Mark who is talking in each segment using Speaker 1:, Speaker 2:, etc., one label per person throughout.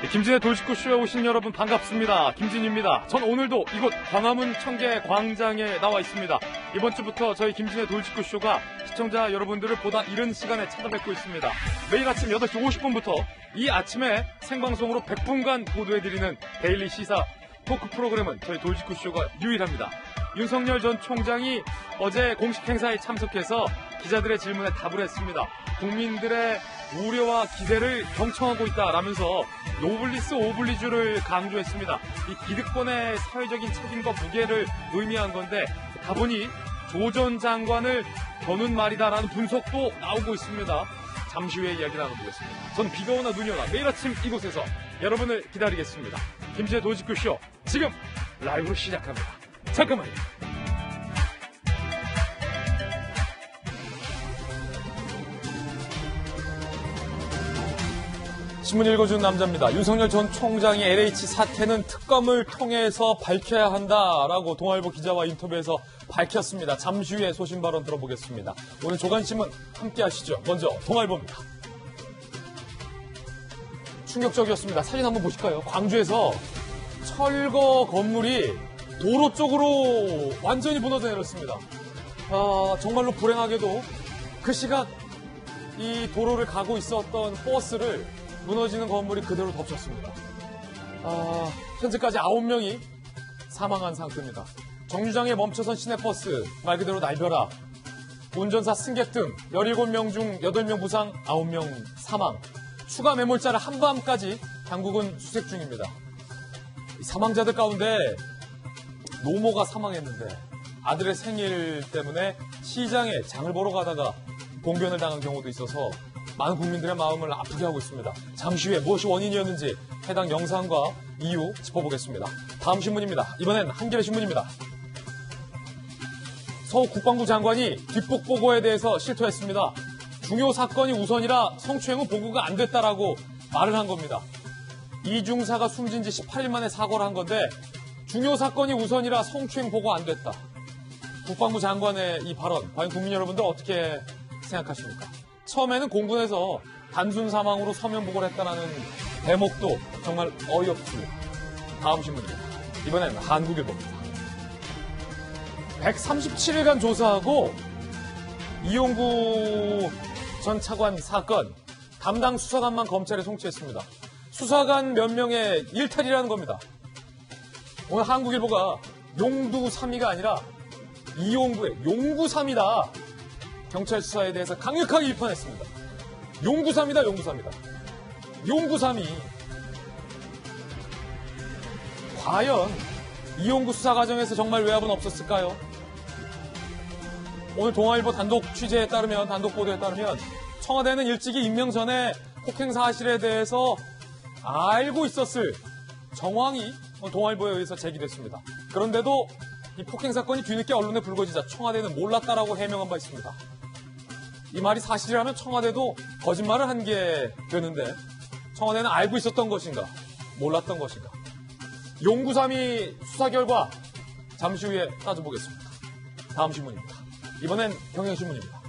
Speaker 1: 김진의 돌직구쇼에 오신 여러분 반갑습니다. 김진입니다. 전 오늘도 이곳 광화문 청계 광장에 나와 있습니다. 이번 주부터 저희 김진의 돌직구쇼가 시청자 여러분들을 보다 이른 시간에 찾아뵙고 있습니다. 매일 아침 8시 50분부터 이 아침에 생방송으로 100분간 보도해드리는 데일리 시사 토크 프로그램은 저희 돌직구쇼가 유일합니다. 윤석열 전 총장이 어제 공식 행사에 참석해서 기자들의 질문에 답을 했습니다. 국민들의 우려와 기대를 경청하고 있다라면서 노블리스 오블리주를 강조했습니다. 이 기득권의 사회적인 책임과 무게를 의미한 건데 다보니 조 전 장관을 겨눈 말이다라는 분석도 나오고 있습니다. 잠시 후에 이야기 나눠보겠습니다. 전 비가 오나 눈이 오나 매일 아침 이곳에서 여러분을 기다리겠습니다. 김진의 돌직구쇼 지금 라이브로 시작합니다. 잠깐만요. 신문 읽어주는 남자입니다. 윤석열 전 총장이 LH 사태는 특검을 통해서 밝혀야 한다라고 동아일보 기자와 인터뷰에서 밝혔습니다. 잠시 후에 소신 발언 들어보겠습니다. 오늘 조간신문 함께 하시죠. 먼저 동아일보입니다. 충격적이었습니다. 사진 한번 보실까요? 광주에서 철거 건물이 도로 쪽으로 완전히 무너져 내렸습니다. 정말로 불행하게도 그 시각 이 도로를 가고 있었던 버스를 무너지는 건물이 그대로 덮쳤습니다. 현재까지 9명이 사망한 상태입니다. 정류장에 멈춰선 시내버스, 말 그대로 날벼락, 운전사 승객 등 17명 중 8명 부상, 9명 사망. 추가 매몰자를 한밤까지 당국은 수색 중입니다. 사망자들 가운데 노모가 사망했는데 아들의 생일 때문에 시장에 장을 보러 가다가 봉변을 당한 경우도 있어서 많은 국민들의 마음을 아프게 하고 있습니다. 잠시 후에 무엇이 원인이었는지 해당 영상과 이유 짚어보겠습니다. 다음 신문입니다. 이번엔 한겨레 신문입니다. 서 국방부 장관이 뒷북 보고에 대해서 실토했습니다. 중요 사건이 우선이라 성추행은 보고가 안 됐다라고 말을 한 겁니다. 이 중사가 숨진 지 18일 만에 사과를 한 건데 중요 사건이 우선이라 성추행 보고 안 됐다. 국방부 장관의 이 발언, 과연 국민 여러분들 어떻게 생각하십니까? 처음에는 공군에서 단순 사망으로 서면 보고를 했다는 대목도 정말 어이없습니다. 다음 신문입니다. 이번엔 한국일보입니다. 137일간 조사하고 이용구 전 차관 사건 담당 수사관만 검찰에 송치했습니다. 수사관 몇 명의 일탈이라는 겁니다. 오늘 한국일보가 용두 3위가 아니라 이용구의 용구 3위다. 경찰 수사에 대해서 강력하게 비판했습니다. 용구 3위다, 용구 3위다. 용구 3위. 과연 이용구 수사 과정에서 정말 외압은 없었을까요? 오늘 동아일보 단독 취재에 따르면, 단독 보도에 따르면 청와대는 일찍이 임명 전에 폭행 사실에 대해서 알고 있었을 정황이 동아일보에 의해서 제기됐습니다. 그런데도 이 폭행 사건이 뒤늦게 언론에 불거지자 청와대는 몰랐다라고 해명한 바 있습니다. 이 말이 사실이라면 청와대도 거짓말을 한 게 되는데 청와대는 알고 있었던 것인가, 몰랐던 것인가. 용구 3위 수사 결과 잠시 후에 따져보겠습니다. 다음 신문입니다. 이번엔 경향신문입니다.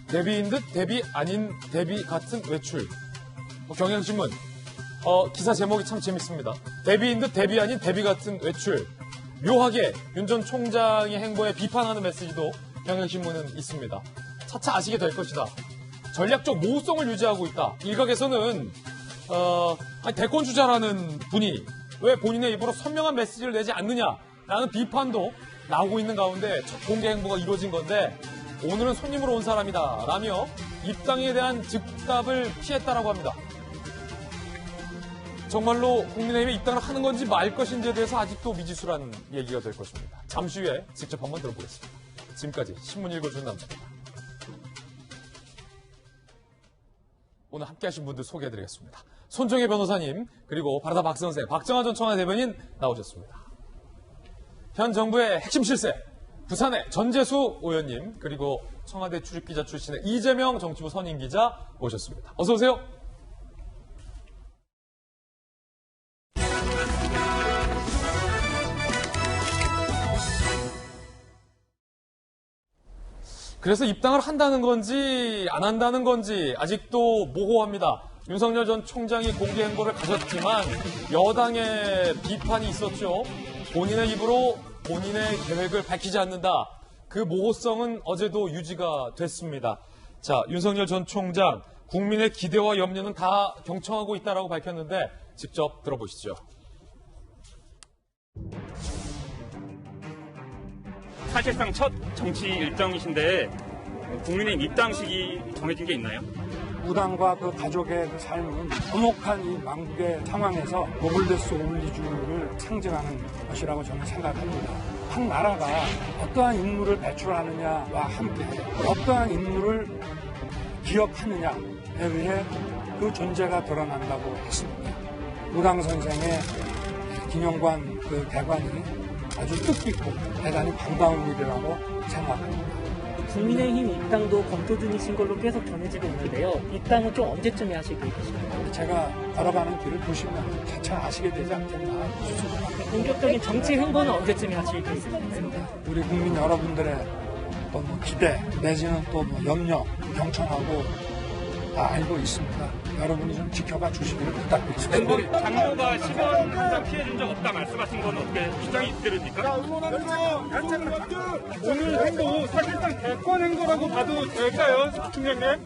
Speaker 1: 대비인 듯 대비 아닌 대비 같은 외출. 경향신문 기사 제목이 참 재밌습니다. 대비인 듯 대비 아닌 대비 같은 외출. 묘하게 윤 전 총장의 행보에 비판하는 메시지도 경향신문은 있습니다. 차차 아시게 될 것이다. 전략적 모호성을 유지하고 있다. 일각에서는 대권 주자라는 분이 왜 본인의 입으로 선명한 메시지를 내지 않느냐라는 비판도 나오고 있는 가운데 첫 공개 행보가 이루어진 건데 오늘은 손님으로 온 사람이다 라며 입당에 대한 즉답을 피했다라고 합니다. 정말로 국민의힘에 입당을 하는 건지 말 것인지에 대해서 아직도 미지수라는 얘기가 될 것입니다. 잠시 후에 직접 한번 들어보겠습니다. 지금까지 신문 읽어주는 남자입니다. 오늘 함께하신 분들 소개해드리겠습니다. 손정혜 변호사님, 그리고 바라다 박 선생, 박정하 전 청와대 대변인 나오셨습니다. 현 정부의 핵심 실세, 부산의 전재수 의원님, 그리고 청와대 출입기자 출신의 이재명 정치부 선임기자 오셨습니다. 어서 오세요. 그래서 입당을 한다는 건지 안 한다는 건지 아직도 모호합니다. 윤석열 전 총장이 공개 행보를 가졌지만 여당의 비판이 있었죠. 본인의 입으로 본인의 계획을 밝히지 않는다. 그 모호성은 어제도 유지가 됐습니다. 자, 윤석열 전 총장, 국민의 기대와 염려는 다 경청하고 있다라고 밝혔는데 직접 들어보시죠.
Speaker 2: 사실상 첫 정치 일정이신데 국민의 입당식이 정해진 게 있나요?
Speaker 3: 무당과 그 가족의 그 삶은 화목한 이 망국의 상황에서 노블레스 오블리주를 상징하는 것이라고 저는 생각합니다. 한 나라가 어떠한 인물을 배출하느냐와 함께 어떠한 인물을 기억하느냐에 의해 그 존재가 드러난다고 했습니다. 무당 선생의 기념관 그 대관이 아주 뜻깊고 대단히 반가운 일이라고 생각합니다.
Speaker 4: 국민의힘 입당도 검토 중이신 걸로 계속 전해지고 있는데요. 입당은 좀 언제쯤에 하실 계획이신가요?
Speaker 3: 제가 걸어가는 길을 보시면 차차 아시게 되지 않겠나 싶습니다.
Speaker 4: 본격적인 정치 행보는 언제쯤에 하실 계획이신가요?
Speaker 3: 우리 국민 여러분들의 또 뭐 기대 내지는 또 뭐 염려, 경청하고 다 알고 있습니다. 여러분이 좀 지켜봐 주시기를 부탁드립니다.
Speaker 2: 장모가 10원 한장 피해준 적 없다 말씀하신 건 어떻게 주장이 되립니까?
Speaker 5: 오늘 행보 사실상 대권 행보라고 봐도 될까요, 총장님?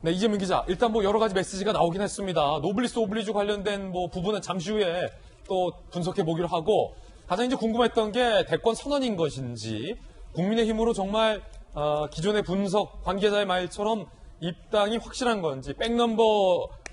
Speaker 1: 네, 이재민 기자. 일단 뭐 여러 가지 메시지가 나오긴 했습니다. 노블리스 오블리주 관련된 뭐 부분은 잠시 후에 또 분석해 보기로 하고 가장 이제 궁금했던 게 대권 선언인 것인지 국민의힘으로 정말 기존의 분석 관계자의 말처럼 입당이 확실한 건지 백넘버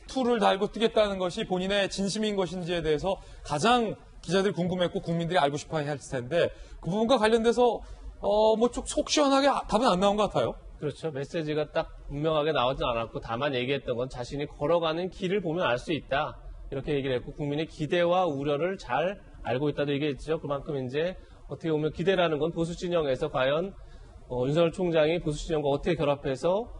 Speaker 1: 2를 달고 뛰겠다는 것이 본인의 진심인 것인지에 대해서 가장 기자들이 궁금했고 국민들이 알고 싶어야 할 텐데 그 부분과 관련돼서 뭐 좀 속 시원하게 답은 안 나온 것 같아요.
Speaker 6: 그렇죠. 메시지가 딱 분명하게 나오진 않았고 다만 얘기했던 건 자신이 걸어가는 길을 보면 알 수 있다. 이렇게 얘기를 했고 국민의 기대와 우려를 잘 알고 있다도 얘기했죠. 그만큼 이제 어떻게 보면 기대라는 건 보수 진영에서 과연 윤석열 총장이 보수 진영과 어떻게 결합해서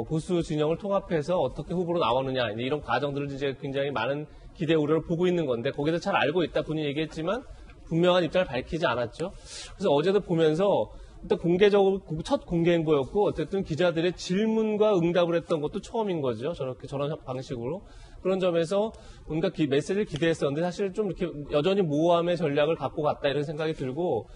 Speaker 6: 보수 진영을 통합해서 어떻게 후보로 나오느냐 이런 과정들을 이제 굉장히 많은 기대 우려를 보고 있는 건데 거기서 잘 알고 있다 본인이 얘기했지만 분명한 입장을 밝히지 않았죠. 그래서 어제도 보면서 일단 공개적으로 첫 공개 행보였고 어쨌든 기자들의 질문과 응답을 했던 것도 처음인 거죠. 저런 방식으로. 그런 점에서 뭔가 메시지를 기대했었는데 사실 좀 이렇게 여전히 모호함의 전략을 갖고 갔다 이런 생각이 들고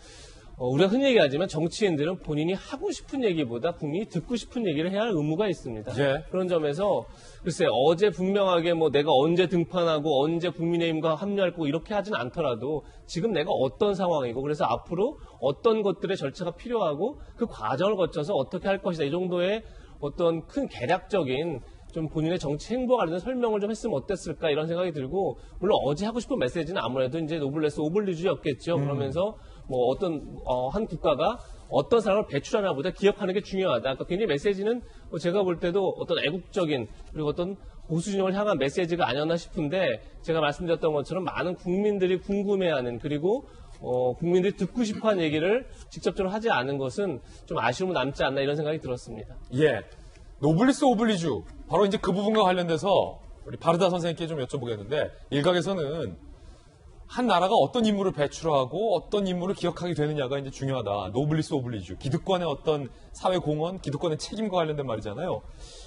Speaker 6: 우리가 흔히 얘기하지만 정치인들은 본인이 하고 싶은 얘기보다 국민이 듣고 싶은 얘기를 해야 할 의무가 있습니다.
Speaker 1: 예.
Speaker 6: 그런 점에서 글쎄 어제 분명하게 뭐 내가 언제 등판하고 언제 국민의힘과 합류할 거고 이렇게 하진 않더라도 지금 내가 어떤 상황이고 그래서 앞으로 어떤 것들의 절차가 필요하고 그 과정을 거쳐서 어떻게 할 것이다 이 정도의 어떤 큰 개략적인 좀 본인의 정치 행보와 관련된 설명을 좀 했으면 어땠을까 이런 생각이 들고 물론 어제 하고 싶은 메시지는 아무래도 이제 노블레스 오블리주였겠죠. 그러면서 뭐 어떤 한 국가가 어떤 사람을 배출하나 보다 기억하는 게 중요하다. 그러니까 굉장히 메시지는 제가 볼 때도 어떤 애국적인 그리고 어떤 보수 진영을 향한 메시지가 아니었나 싶은데 제가 말씀드렸던 것처럼 많은 국민들이 궁금해하는 그리고 국민들이 듣고 싶어하는 얘기를 직접적으로 하지 않은 것은 좀 아쉬움은 남지 않나 이런 생각이 들었습니다.
Speaker 1: 예. 노블리스 오블리주. 바로 이제 그 부분과 관련돼서 우리 바르다 선생님께 좀 여쭤보겠는데 일각에서는 한 나라가 어떤 인물을 배출하고 어떤 인물을 기억하게 되느냐가 이제 중요하다. 노블리스 오블리주. 기득권의 어떤 사회 공헌, 기득권의 책임과 관련된 말이잖아요.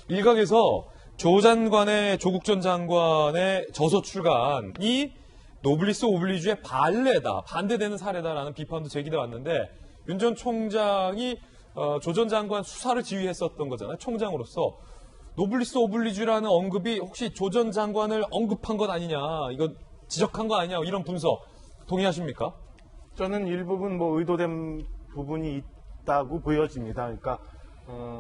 Speaker 1: 일각에서 조국 전 장관의 저서 출간이 노블리스 오블리주의 반례다, 반대되는 사례다라는 비판도 제기돼 왔는데 윤 전 총장이 조 전 장관 수사를 지휘했었던 거잖아요. 총장으로서. 노블리스 오블리주라는 언급이 혹시 조 전 장관을 언급한 것 아니냐, 이거 지적한 거 아니냐, 이런 분석 동의하십니까?
Speaker 5: 저는 일부분 뭐 의도된 부분이 있다고 보여집니다. 그러니까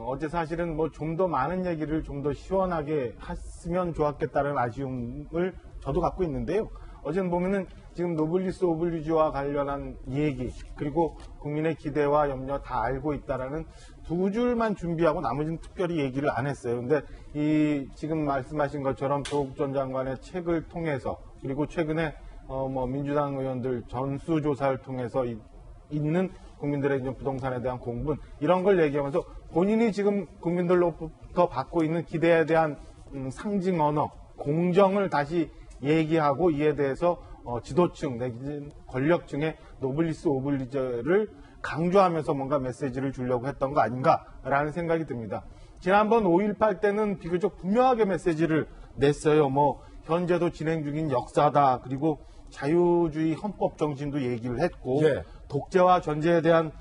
Speaker 5: 어제 사실은 뭐 좀 더 많은 얘기를 좀 더 시원하게 했으면 좋았겠다는 아쉬움을 저도 갖고 있는데요. 어제는 보면은 지금 노블리스 오블리주와 관련한 얘기 그리고 국민의 기대와 염려 다 알고 있다라는 두 줄만 준비하고 나머지는 특별히 얘기를 안 했어요. 근데 이 지금 말씀하신 것처럼 조국 전 장관의 책을 통해서 그리고 최근에 뭐 민주당 의원들 전수조사를 통해서 있는 국민들의 부동산에 대한 공분 이런 걸 얘기하면서 본인이 지금 국민들로부터 받고 있는 기대에 대한 상징 언어, 공정을 다시 얘기하고 이에 대해서 지도층 내지는 권력층의 노블리스 오블리저를 강조하면서 뭔가 메시지를 주려고 했던 거 아닌가라는 생각이 듭니다. 지난번 5.18 때는 비교적 분명하게 메시지를 냈어요. 뭐 현재도 진행 중인 역사다. 그리고 자유주의 헌법 정신도 얘기를 했고
Speaker 1: 예.
Speaker 5: 독재와 전제에 대한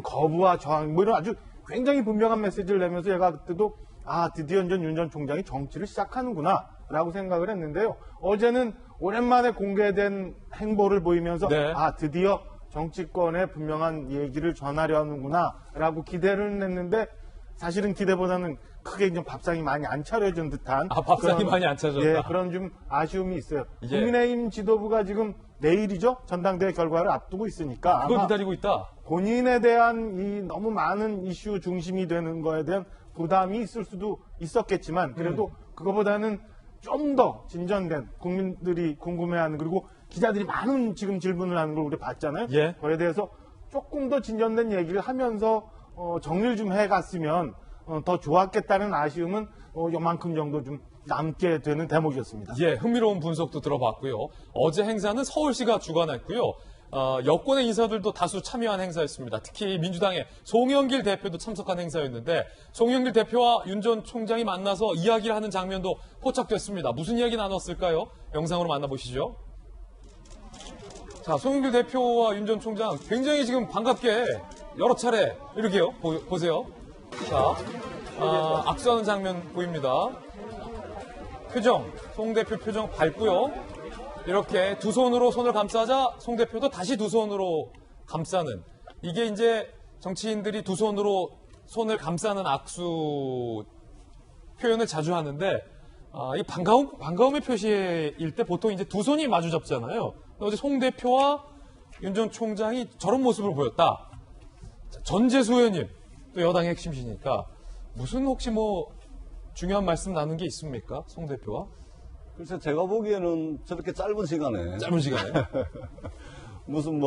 Speaker 5: 거부와 저항 뭐 이런 아주 굉장히 분명한 메시지를 내면서 제가 그때도 드디어 윤 전 총장이 정치를 시작하는구나 라고 생각을 했는데요. 어제는 오랜만에 공개된 행보를 보이면서
Speaker 1: 네.
Speaker 5: 드디어 정치권에 분명한 얘기를 전하려 하는구나 라고 기대를 했는데 사실은 기대보다는 크게 좀 밥상이 많이 안 차려진 듯한
Speaker 1: 밥상이 많이 안 차졌다.
Speaker 5: 예, 그런 좀 아쉬움이 있어요.
Speaker 1: 예.
Speaker 5: 국민의힘 지도부가 지금 내일이죠? 전당대회 결과를 앞두고 있으니까
Speaker 1: 그걸
Speaker 5: 아마
Speaker 1: 기다리고 있다.
Speaker 5: 본인에 대한 이 너무 많은 이슈 중심이 되는 거에 대한 부담이 있을 수도 있었겠지만 그래도 그거보다는 좀 더 진전된 국민들이 궁금해하는 그리고 기자들이 많은 지금 질문을 하는 걸 우리 봤잖아요.
Speaker 1: 예.
Speaker 5: 그에 대해서 조금 더 진전된 얘기를 하면서 정리를 좀 해갔으면 더 좋았겠다는 아쉬움은 요만큼 정도 좀 남게 되는 대목이었습니다.
Speaker 1: 예, 흥미로운 분석도 들어봤고요. 어제 행사는 서울시가 주관했고요. 여권의 인사들도 다수 참여한 행사였습니다. 특히 민주당의 송영길 대표도 참석한 행사였는데 송영길 대표와 윤 전 총장이 만나서 이야기를 하는 장면도 포착됐습니다. 무슨 이야기 나눴을까요? 영상으로 만나보시죠. 자, 송영길 대표와 윤 전 총장 굉장히 지금 반갑게 여러 차례 이렇게요. 보세요. 자, 악수하는 장면 보입니다. 표정, 송 대표 표정 밝고요. 이렇게 두 손으로 손을 감싸자 송 대표도 다시 두 손으로 감싸는 이게 이제 정치인들이 두 손으로 손을 감싸는 악수 표현을 자주 하는데 이 반가움의 표시일 때 보통 이제 두 손이 마주 잡잖아요. 어제 송 대표와 윤 전 총장이 저런 모습을 보였다. 전재수 의원님 또 여당의 핵심이시니까 무슨 혹시 뭐 중요한 말씀 나눈 게 있습니까? 송 대표와?
Speaker 7: 글쎄, 제가 보기에는 저렇게 짧은 시간에.
Speaker 1: 짧은 시간에.
Speaker 7: 무슨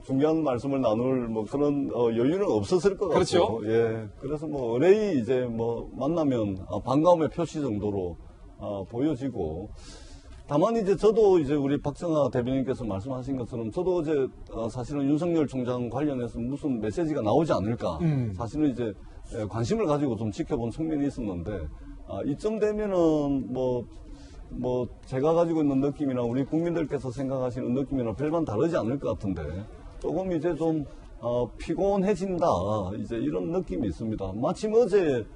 Speaker 7: 중요한 말씀을 나눌 그런 여유는 없었을 것
Speaker 1: 그렇죠.
Speaker 7: 같고. 예. 그래서 의뢰이 이제 만나면 반가움의 표시 정도로 보여지고. 다만 이제 저도 이제 우리 박정아 대변인께서 말씀하신 것처럼 저도 어제 사실은 윤석열 총장 관련해서 무슨 메시지가 나오지 않을까. 사실은 이제 관심을 가지고 좀 지켜본 측면이 있었는데, 이쯤 되면은 제가 가지고 있는 느낌이나 우리 국민들께서 생각하시는 느낌이나 별반 다르지 않을 것 같은데, 조금 이제 좀, 피곤해진다. 이제 이런 느낌이 있습니다. 마침 어제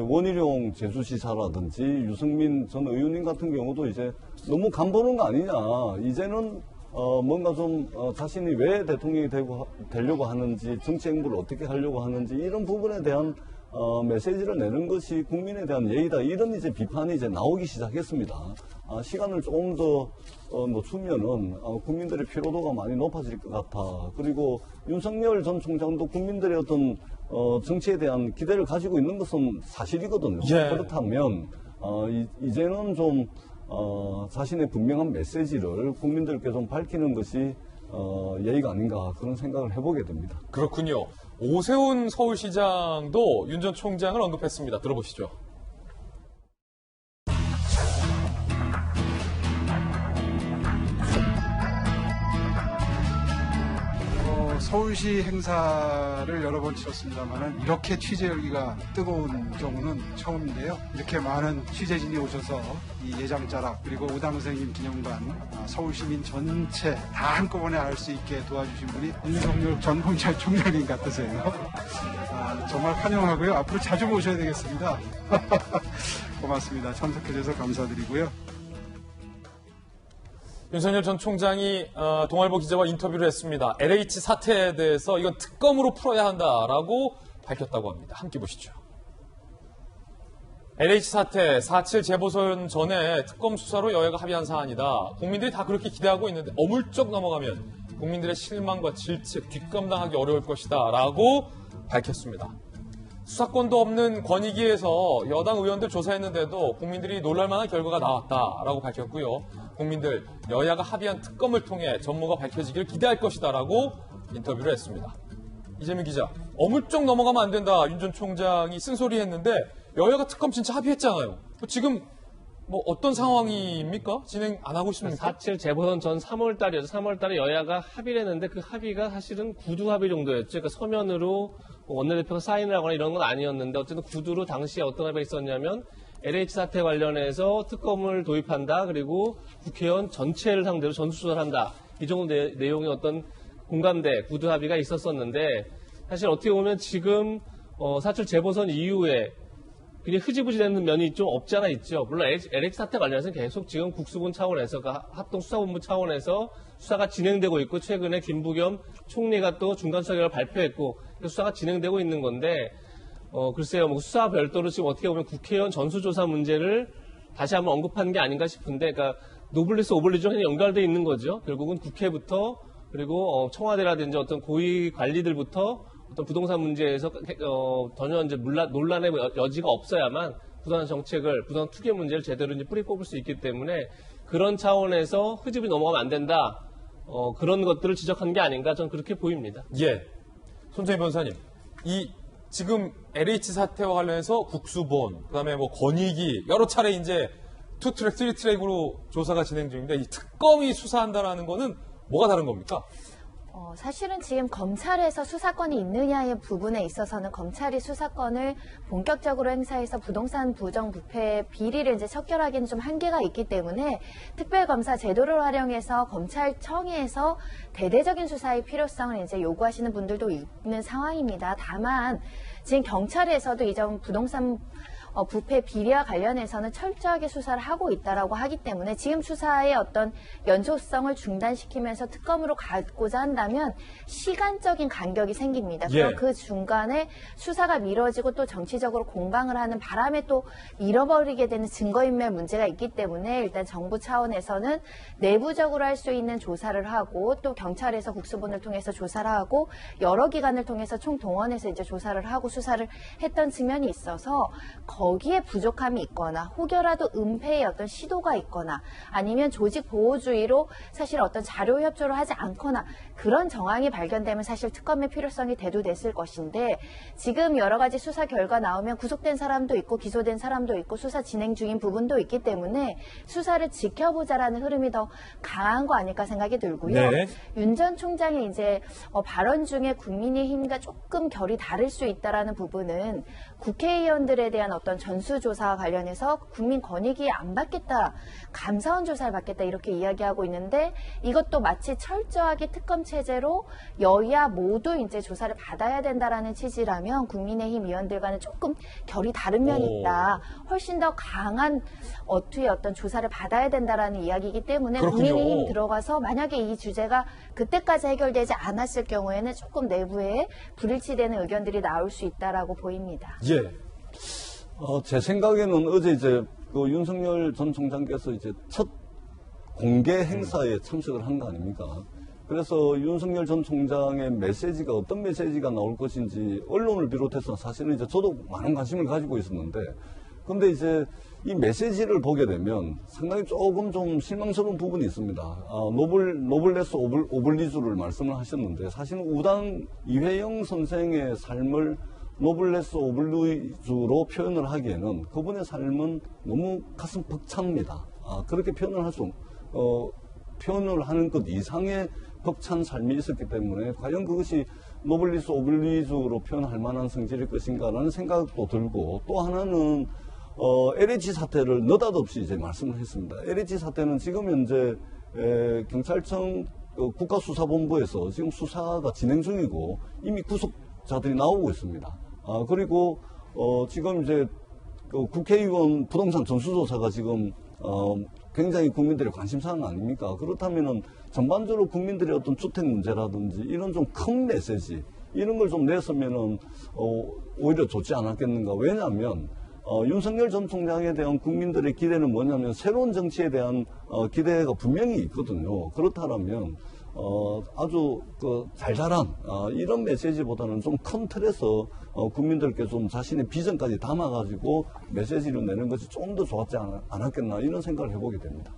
Speaker 7: 원희룡 제주시사라든지 유승민 전 의원님 같은 경우도 이제 너무 간보는 거 아니냐. 이제는 뭔가 좀 자신이 왜 대통령이 되려고 하는지, 정치 행보를 어떻게 하려고 하는지 이런 부분에 대한 메시지를 내는 것이 국민에 대한 예의다. 이런 이제 비판이 이제 나오기 시작했습니다. 시간을 조금 더 늦추면은 국민들의 피로도가 많이 높아질 것 같아. 그리고 윤석열 전 총장도 국민들의 어떤 정치에 대한 기대를 가지고 있는 것은 사실이거든요.
Speaker 1: 예.
Speaker 7: 그렇다면 이제는 좀 자신의 분명한 메시지를 국민들께 좀 밝히는 것이 예의가 아닌가 그런 생각을 해보게 됩니다.
Speaker 1: 그렇군요. 오세훈 서울시장도 윤 전 총장을 언급했습니다. 들어보시죠.
Speaker 8: 서울시 행사를 여러 번 치렀습니다만 이렇게 취재 열기가 뜨거운 경우는 처음인데요. 이렇게 많은 취재진이 오셔서 이 예장자락 그리고 오당선생님 기념관 서울시민 전체 다 한꺼번에 알 수 있게 도와주신 분이 윤석열 전 검찰총장님 같으세요. 정말 환영하고요. 앞으로 자주 모셔야 되겠습니다. 고맙습니다. 참석해 주셔서 감사드리고요.
Speaker 1: 윤석열 전 총장이 동아일보 기자와 인터뷰를 했습니다. LH 사태에 대해서 이건 특검으로 풀어야 한다라고 밝혔다고 합니다. 함께 보시죠. LH 사태 4.7 재보선 전에 특검 수사로 여야가 합의한 사안이다. 국민들이 다 그렇게 기대하고 있는데 어물쩍 넘어가면 국민들의 실망과 질책, 뒷감당하기 어려울 것이다 라고 밝혔습니다. 수사권도 없는 권익위에서 여당 의원들 조사했는데도 국민들이 놀랄만한 결과가 나왔다라고 밝혔고요. 국민들 여야가 합의한 특검을 통해 전모가 밝혀지길 기대할 것이다라고 인터뷰를 했습니다. 이재명 기자, 어물쩍 넘어가면 안 된다 윤 전 총장이 쓴소리했는데 여야가 특검 진짜 합의했잖아요. 지금 뭐 어떤 상황입니까? 진행 안 하고 있습니까?
Speaker 6: 4.7 재보선 전 3월 달이었죠. 3월 달에 여야가 합의를 했는데 그 합의가 사실은 구두 합의 정도였죠. 그러니까 서면으로 원내대표가 사인을 하거나 이런 건 아니었는데 어쨌든 구두로 당시에 어떤 합의가 있었냐면 LH 사태 관련해서 특검을 도입한다. 그리고 국회의원 전체를 상대로 전수조사를 한다. 이 정도 내용의 어떤 공감대, 구두 합의가 있었었는데 사실 어떻게 보면 지금 4.7 재보선 이후에 그게 흐지부지되는 면이 좀 없지 않아 있죠. 물론 LH 사태 관련해서는 계속 지금 국수본 차원에서, 그러니까 합동수사본부 차원에서 수사가 진행되고 있고 최근에 김부겸 총리가 또 중간 수사 결과를 발표했고 수사가 진행되고 있는 건데 글쎄요, 뭐 수사 별도로 지금 어떻게 보면 국회의원 전수조사 문제를 다시 한번 언급하는 게 아닌가 싶은데, 그러니까 노블리스 오블리주가 연결되어 있는 거죠. 결국은 국회부터 그리고 청와대라든지 어떤 고위 관리들부터 어떤 부동산 문제에서 전혀 이제 논란의 여지가 없어야만 부동산 정책을, 부동산 투기 문제를 제대로 이제 뿌리 뽑을 수 있기 때문에 그런 차원에서 흐지부지 넘어가면 안 된다. 그런 것들을 지적한 게 아닌가 저는 그렇게 보입니다.
Speaker 1: 예. 손정희 변호사님, 이 지금 LH 사태와 관련해서 국수본, 그다음에 뭐 권익위 여러 차례 이제 2트랙, 3트랙으로 조사가 진행 중인데 이 특검이 수사한다라는 거는 뭐가 다른 겁니까?
Speaker 9: 사실은 지금 검찰에서 수사권이 있느냐의 부분에 있어서는 검찰이 수사권을 본격적으로 행사해서 부동산 부정 부패 비리를 이제 척결하기는 좀 한계가 있기 때문에 특별검사 제도를 활용해서 검찰청에서 대대적인 수사의 필요성을 이제 요구하시는 분들도 있는 상황입니다. 다만 지금 경찰에서도 이 점 부동산 부패 비리와 관련해서는 철저하게 수사를 하고 있다라고 하기 때문에 지금 수사의 어떤 연소성을 중단시키면서 특검으로 가고자 한다면 시간적인 간격이 생깁니다. 그럼 그 중간에 수사가 미뤄지고 또 정치적으로 공방을 하는 바람에 또 잃어버리게 되는 증거인멸 문제가 있기 때문에 일단 정부 차원에서는 내부적으로 할 수 있는 조사를 하고 또 경찰에서 국수본을 통해서 조사를 하고 여러 기관을 통해서 총동원해서 이제 조사를 하고 수사를 했던 측면이 있어서 거기에 부족함이 있거나 혹여라도 은폐의 어떤 시도가 있거나 아니면 조직 보호주의로 사실 어떤 자료 협조를 하지 않거나 그런 정황이 발견되면 사실 특검의 필요성이 대두됐을 것인데 지금 여러 가지 수사 결과 나오면 구속된 사람도 있고 기소된 사람도 있고 수사 진행 중인 부분도 있기 때문에 수사를 지켜보자라는 흐름이 더 강한 거 아닐까 생각이 들고요.
Speaker 1: 네.
Speaker 9: 윤 전 총장의 이제 발언 중에 국민의힘과 조금 결이 다를 수 있다라는 부분은 국회의원들에 대한 어떤 전수조사와 관련해서 국민권익위 안 받겠다, 감사원 조사를 받겠다 이렇게 이야기하고 있는데 이것도 마치 철저하게 특검 체제로 여야 모두 이제 조사를 받아야 된다라는 취지라면 국민의힘 의원들과는 조금 결이 다른 면이 있다. 훨씬 더 강한 어투의 어떤 조사를 받아야 된다라는 이야기이기 때문에
Speaker 1: 그렇군요.
Speaker 9: 국민의힘 들어가서 만약에 이 주제가 그때까지 해결되지 않았을 경우에는 조금 내부에 불일치되는 의견들이 나올 수 있다라고 보입니다.
Speaker 1: 예.
Speaker 7: 제 생각에는 어제 이제 그 윤석열 전 총장께서 이제 첫 공개 행사에 참석을 한 거 아닙니까? 그래서 윤석열 전 총장의 메시지가 어떤 메시지가 나올 것인지 언론을 비롯해서 사실은 이제 저도 많은 관심을 가지고 있었는데, 근데 이제 이 메시지를 보게 되면 상당히 조금 좀 실망스러운 부분이 있습니다. 노블레스 오블리주를 말씀을 하셨는데 사실은 우당 이회영 선생의 삶을 노블레스 오블리주로 표현을 하기에는 그분의 삶은 너무 가슴 벅찹니다. 그렇게 표현을 하는 것 이상의 벅찬 삶이 있었기 때문에 과연 그것이 노블리스 오블리주로 표현할 만한 성질일 것인가라는 생각도 들고, 또 하나는 LH 사태를 느닷없이 이제 말씀을 했습니다. LH 사태는 지금 현재 경찰청 국가수사본부에서 지금 수사가 진행 중이고 이미 구속자들이 나오고 있습니다. 그리고 지금 이제 국회의원 부동산 전수조사가 지금 굉장히 국민들의 관심사항 아닙니까? 그렇다면은 전반적으로 국민들의 어떤 주택 문제라든지 이런 좀 큰 메시지 이런 걸 좀 냈으면은 오히려 좋지 않았겠는가? 왜냐하면 윤석열 전 총장에 대한 국민들의 기대는 뭐냐면 새로운 정치에 대한 기대가 분명히 있거든요. 그렇다면 아주 잘 자란 이런 메시지보다는 좀 큰 틀에서 국민들께 좀 자신의 비전까지 담아가지고 메시지를 내는 것이 좀 더 좋았지 않았겠나 이런 생각을 해보게 됩니다.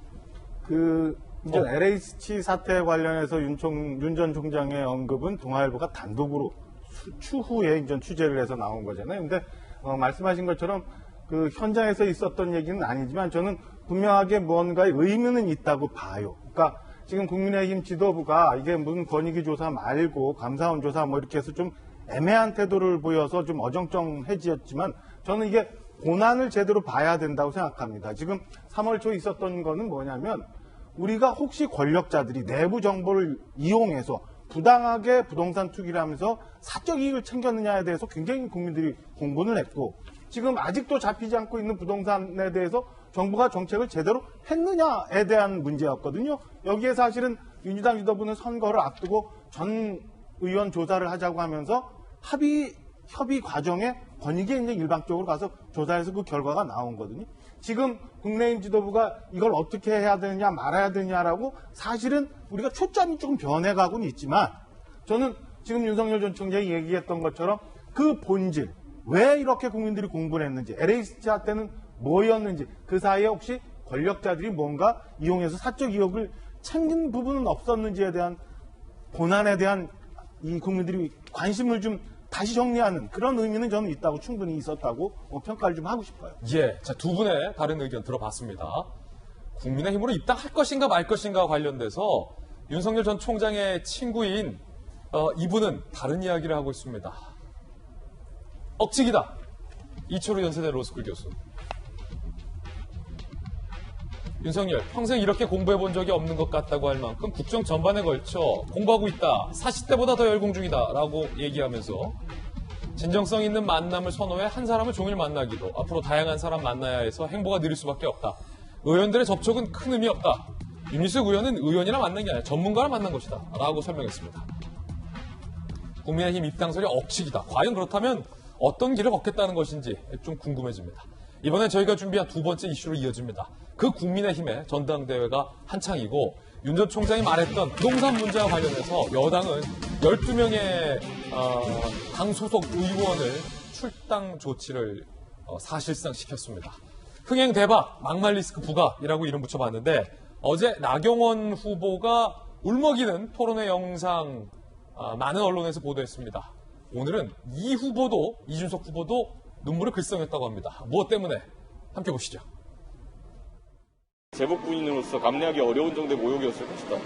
Speaker 5: 이제 LH 사태 관련해서 윤 전 총장의 언급은 동아일보가 단독으로 추후에 이제 취재를 해서 나온 거잖아요. 근데 말씀하신 것처럼 그 현장에서 있었던 얘기는 아니지만 저는 분명하게 뭔가의 의미는 있다고 봐요. 그러니까 지금 국민의힘 지도부가 이게 무슨 권익위 조사 말고 감사원 조사 뭐 이렇게 해서 좀 애매한 태도를 보여서 좀 어정쩡해지었지만 저는 이게 고난을 제대로 봐야 된다고 생각합니다. 지금 3월 초 있었던 거는 뭐냐면 우리가 혹시 권력자들이 내부 정보를 이용해서 부당하게 부동산 투기를 하면서 사적 이익을 챙겼느냐에 대해서 굉장히 국민들이 공분을 했고 지금 아직도 잡히지 않고 있는 부동산에 대해서 정부가 정책을 제대로 했느냐에 대한 문제였거든요. 여기에 사실은 민주당 지도부는 선거를 앞두고 전 의원 조사를 하자고 하면서 협의 과정에 권익위에 이제 일방적으로 가서 조사해서 그 결과가 나온 거거든요. 지금 국민의힘 지도부가 이걸 어떻게 해야 되느냐 말아야 되냐라고 사실은 우리가 초점이 조금 변해가고는 있지만 저는 지금 윤석열 전 총장이 얘기했던 것처럼 그 본질 왜 이렇게 국민들이 공부를 했는지 LH차 때는 뭐였는지 그 사이에 혹시 권력자들이 뭔가 이용해서 사적 이익을 챙긴 부분은 없었는지에 대한 고난에 대한 이 국민들이 관심을 좀 다시 정리하는 그런 의미는 저는 있다고 충분히 있었다고 평가를 좀 하고 싶어요.
Speaker 1: 예, 자, 두 분의 다른 의견 들어봤습니다. 국민의힘으로 입당할 것인가 말 것인가 관련돼서 윤석열 전 총장의 친구인 이분은 다른 이야기를 하고 있습니다. 억측이다. 이철우 연세대 로스쿨 교수. 윤석열, 평생 이렇게 공부해 본 적이 없는 것 같다고 할 만큼 국정 전반에 걸쳐 공부하고 있다. 40대보다 더 열공 중이다. 라고 얘기하면서 진정성 있는 만남을 선호해 한 사람을 종일 만나기도 앞으로 다양한 사람 만나야 해서 행보가 느릴 수밖에 없다. 의원들의 접촉은 큰 의미 없다. 윤희숙 의원은 의원이랑 만난 게 아니라 전문가랑 만난 것이다. 라고 설명했습니다. 국민의힘 입당설이 억측이다. 과연 그렇다면 어떤 길을 걷겠다는 것인지 좀 궁금해집니다. 이번엔 저희가 준비한 두 번째 이슈로 이어집니다. 그 국민의힘의 전당대회가 한창이고 윤 전 총장이 말했던 부동산 문제와 관련해서 여당은 12명의 당 소속 의원을 출당 조치를 사실상 시켰습니다. 흥행 대박, 막말 리스크 부각이라고 이름 붙여봤는데 어제 나경원 후보가 울먹이는 토론회 영상 많은 언론에서 보도했습니다. 오늘은 이준석 후보도 눈물을 글썽였다고 합니다. 무엇 때문에? 함께 보시죠.
Speaker 10: 제복군인으로서 감내하기 어려운 정도의 모욕이었을 것이다.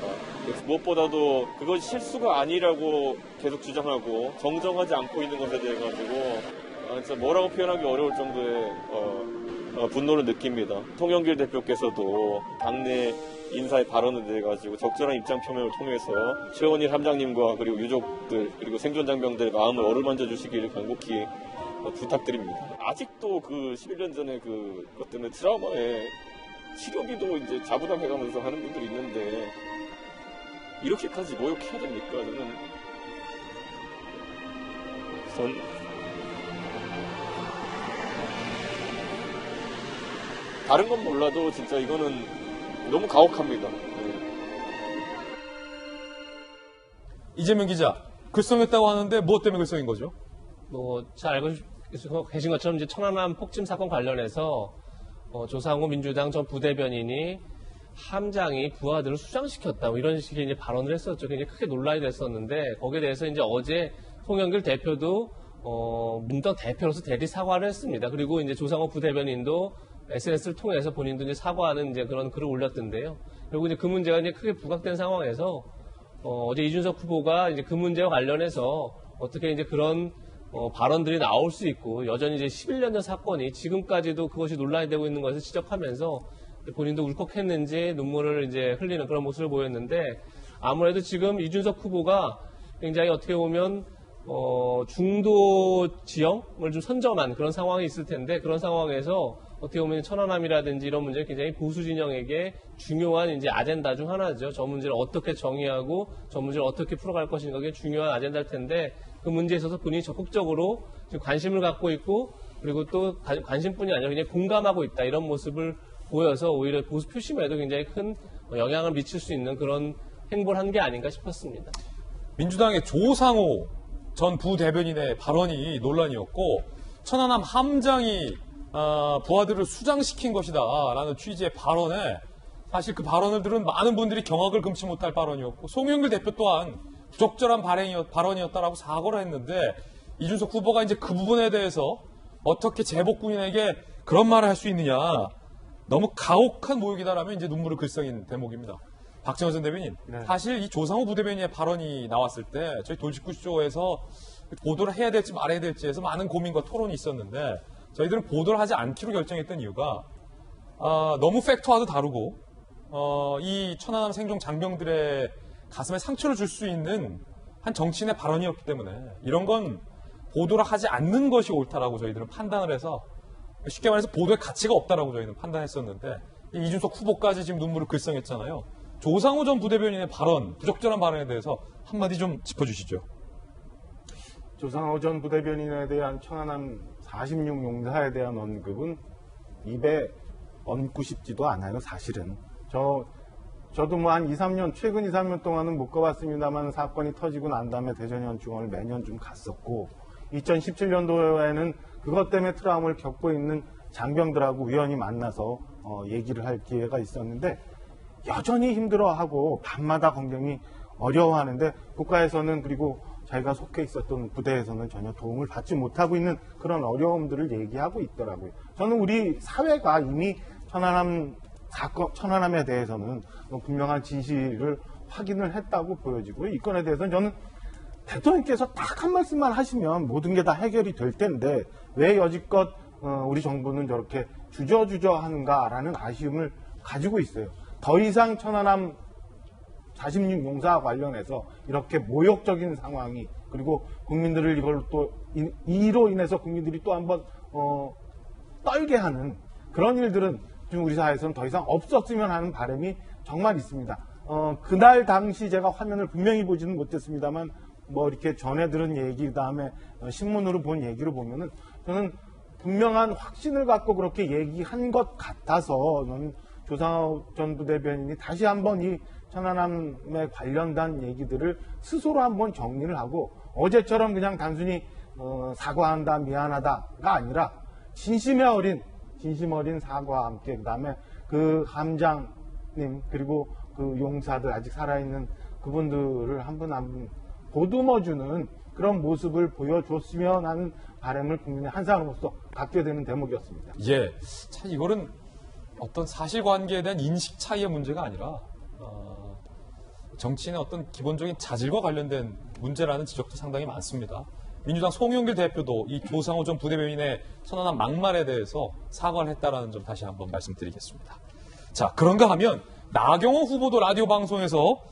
Speaker 10: 무엇보다도 그것이 실수가 아니라고 계속 주장하고 정정하지 않고 있는 것에 대해 가지고 진짜 뭐라고 표현하기 어려울 정도의 분노를 느낍니다. 송영길 대표께서도 당내 인사의 발언에 대해 가지고 적절한 입장 표명을 통해서 최원일 함장님과 그리고 유족들 그리고 생존 장병들의 마음을 어루만져 주시기를 간곡히 부탁드립니다. 아직도 그 11년 전에 그것 때문에 트라우마에 치료비도 이제 자부담해가면서 하는 분들이 있는데 이렇게까지 모욕해야 됩니까? 저는 다른 건 몰라도 진짜 이거는 너무 가혹합니다.
Speaker 1: 이재명 기자, 글썽였다고 하는데 무엇 때문에 글썽인 거죠?
Speaker 6: 잘 알고 계신 것처럼 이제 천안함 폭침 사건 관련해서 조상호 민주당 전 부대변인이 함장이 부하들을 수장시켰다 이런 식의 이제 발언을 했었죠. 굉장히 크게 논란이 됐었는데 거기에 대해서 이제 어제 송영길 대표도 민주당 대표로서 대리 사과를 했습니다. 그리고 이제 조상호 부대변인도 SNS를 통해서 본인도 이제 사과하는 이제 그런 글을 올렸던데요. 그리고 이제 그 문제가 이제 크게 부각된 상황에서 어제 이준석 후보가 이제 그 문제와 관련해서 어떻게 이제 그런 발언들이 나올 수 있고 여전히 이제 11년 전 사건이 지금까지도 그것이 논란이 되고 있는 것을 지적하면서 본인도 울컥했는지 눈물을 이제 흘리는 그런 모습을 보였는데 아무래도 지금 이준석 후보가 굉장히 어떻게 보면 중도 지형을 좀 선점한 그런 상황이 있을 텐데 그런 상황에서 어떻게 보면 천안함이라든지 이런 문제는 굉장히 보수 진영에게 중요한 이제 아젠다 중 하나죠. 저 문제를 어떻게 정의하고 저 문제를 어떻게 풀어갈 것인가 게 중요한 아젠다일 텐데 그 문제에 있어서 본인이 적극적으로 지금 관심을 갖고 있고 그리고 또 관심뿐이 아니라 그냥 공감하고 있다 이런 모습을 보여서 오히려 보수 표심에도 굉장히 큰 영향을 미칠 수 있는 그런 행보를 한 게 아닌가 싶었습니다.
Speaker 1: 민주당의 조상호 전 부대변인의 발언이 논란이었고 천안함 함장이 부하들을 수장시킨 것이다 라는 취지의 발언에 사실 그 발언을 들은 많은 분들이 경악을 금치 못할 발언이었고 송영길 대표 또한 부적절한 발언이었다라고 사과를 했는데 이준석 후보가 이제 그 부분에 대해서 어떻게 제복군인에게 그런 말을 할 수 있느냐 너무 가혹한 모욕이다라면 이제 눈물을 글썽인 대목입니다. 박정현 전 대변인,
Speaker 5: 네.
Speaker 1: 사실 이 조상우 부대변인의 발언이 나왔을 때 저희 돌직구쇼에서 보도를 해야 될지 말아야 될지에서 많은 고민과 토론이 있었는데 저희들은 보도를 하지 않기로 결정했던 이유가 너무 팩트와도 다르고 이 천안함 생존 장병들의 가슴에 상처를 줄 수 있는 한 정치인의 발언이었기 때문에 이런 건 보도를 하지 않는 것이 옳다라고 저희들은 판단을 해서 쉽게 말해서 보도의 가치가 없다라고 저희는 판단했었는데 이준석 후보까지 지금 눈물을 글썽했잖아요. 조상우 전 부대변인의 발언, 부적절한 발언에 대해서 한마디 좀 짚어주시죠.
Speaker 5: 조상호 전 부대변인에 대한 천안함 46용사에 대한 언급은 입에 얹고 싶지도 않아요, 사실은. 저도 뭐 한 2, 3년, 최근 2, 3년 동안은 못 가봤습니다만 사건이 터지고 난 다음에 대전현충원을 매년 좀 갔었고 2017년도에는 그것 때문에 트라우마를 겪고 있는 장병들하고 우연히 만나서 얘기를 할 기회가 있었는데 여전히 힘들어하고 밤마다 굉장히 어려워하는데 국가에서는 그리고 자기가 속해 있었던 부대에서는 전혀 도움을 받지 못하고 있는 그런 어려움들을 얘기하고 있더라고요. 저는 우리 사회가 이미 천안함에 대해서는 분명한 진실을 확인을 했다고 보여지고요. 이 건에 대해서는 저는 대통령께서 딱 한 말씀만 하시면 모든 게 다 해결이 될 텐데 왜 여지껏 우리 정부는 저렇게 주저주저 하는가라는 아쉬움을 가지고 있어요. 더 이상 천안함 46용사와 관련해서 이렇게 모욕적인 상황이 그리고 국민들을 이걸로 또 이로 인해서 국민들이 또 한번 떨게 하는 그런 일들은 지금 우리 사회에서는 더 이상 없었으면 하는 바람이 정말 있습니다. 그날 당시 제가 화면을 분명히 보지는 못했습니다만 뭐 이렇게 전해 들은 얘기 그다음에 신문으로 본 얘기를 보면은 저는 분명한 확신을 갖고 그렇게 얘기한 것 같아서 저는 조상호 전 부대변인이 다시 한번 이 천안함에 관련된 얘기들을 스스로 한번 정리를 하고 어제처럼 그냥 단순히 사과한다 미안하다가 아니라 진심 어린 사과와 함께 그다음에 그 함장님 그리고 그 용사들 아직 살아있는 그분들을 한 분 한 분 보듬어주는 그런 모습을 보여줬으면 하는 바람을 국민의 한 사람으로서 갖게 되는 대목이었습니다.
Speaker 1: 예, 참 이거는 어떤 사실관계에 대한 인식 차이의 문제가 아니라 정치인의 어떤 기본적인 자질과 관련된 문제라는 지적도 상당히 많습니다. 민주당 송영길 대표도 이 조상호 전 부대변인의 천안함 막말에 대해서 사과를 했다라는 점 다시 한번 말씀드리겠습니다. 자, 그런가 하면 나경원 후보도 라디오 방송에서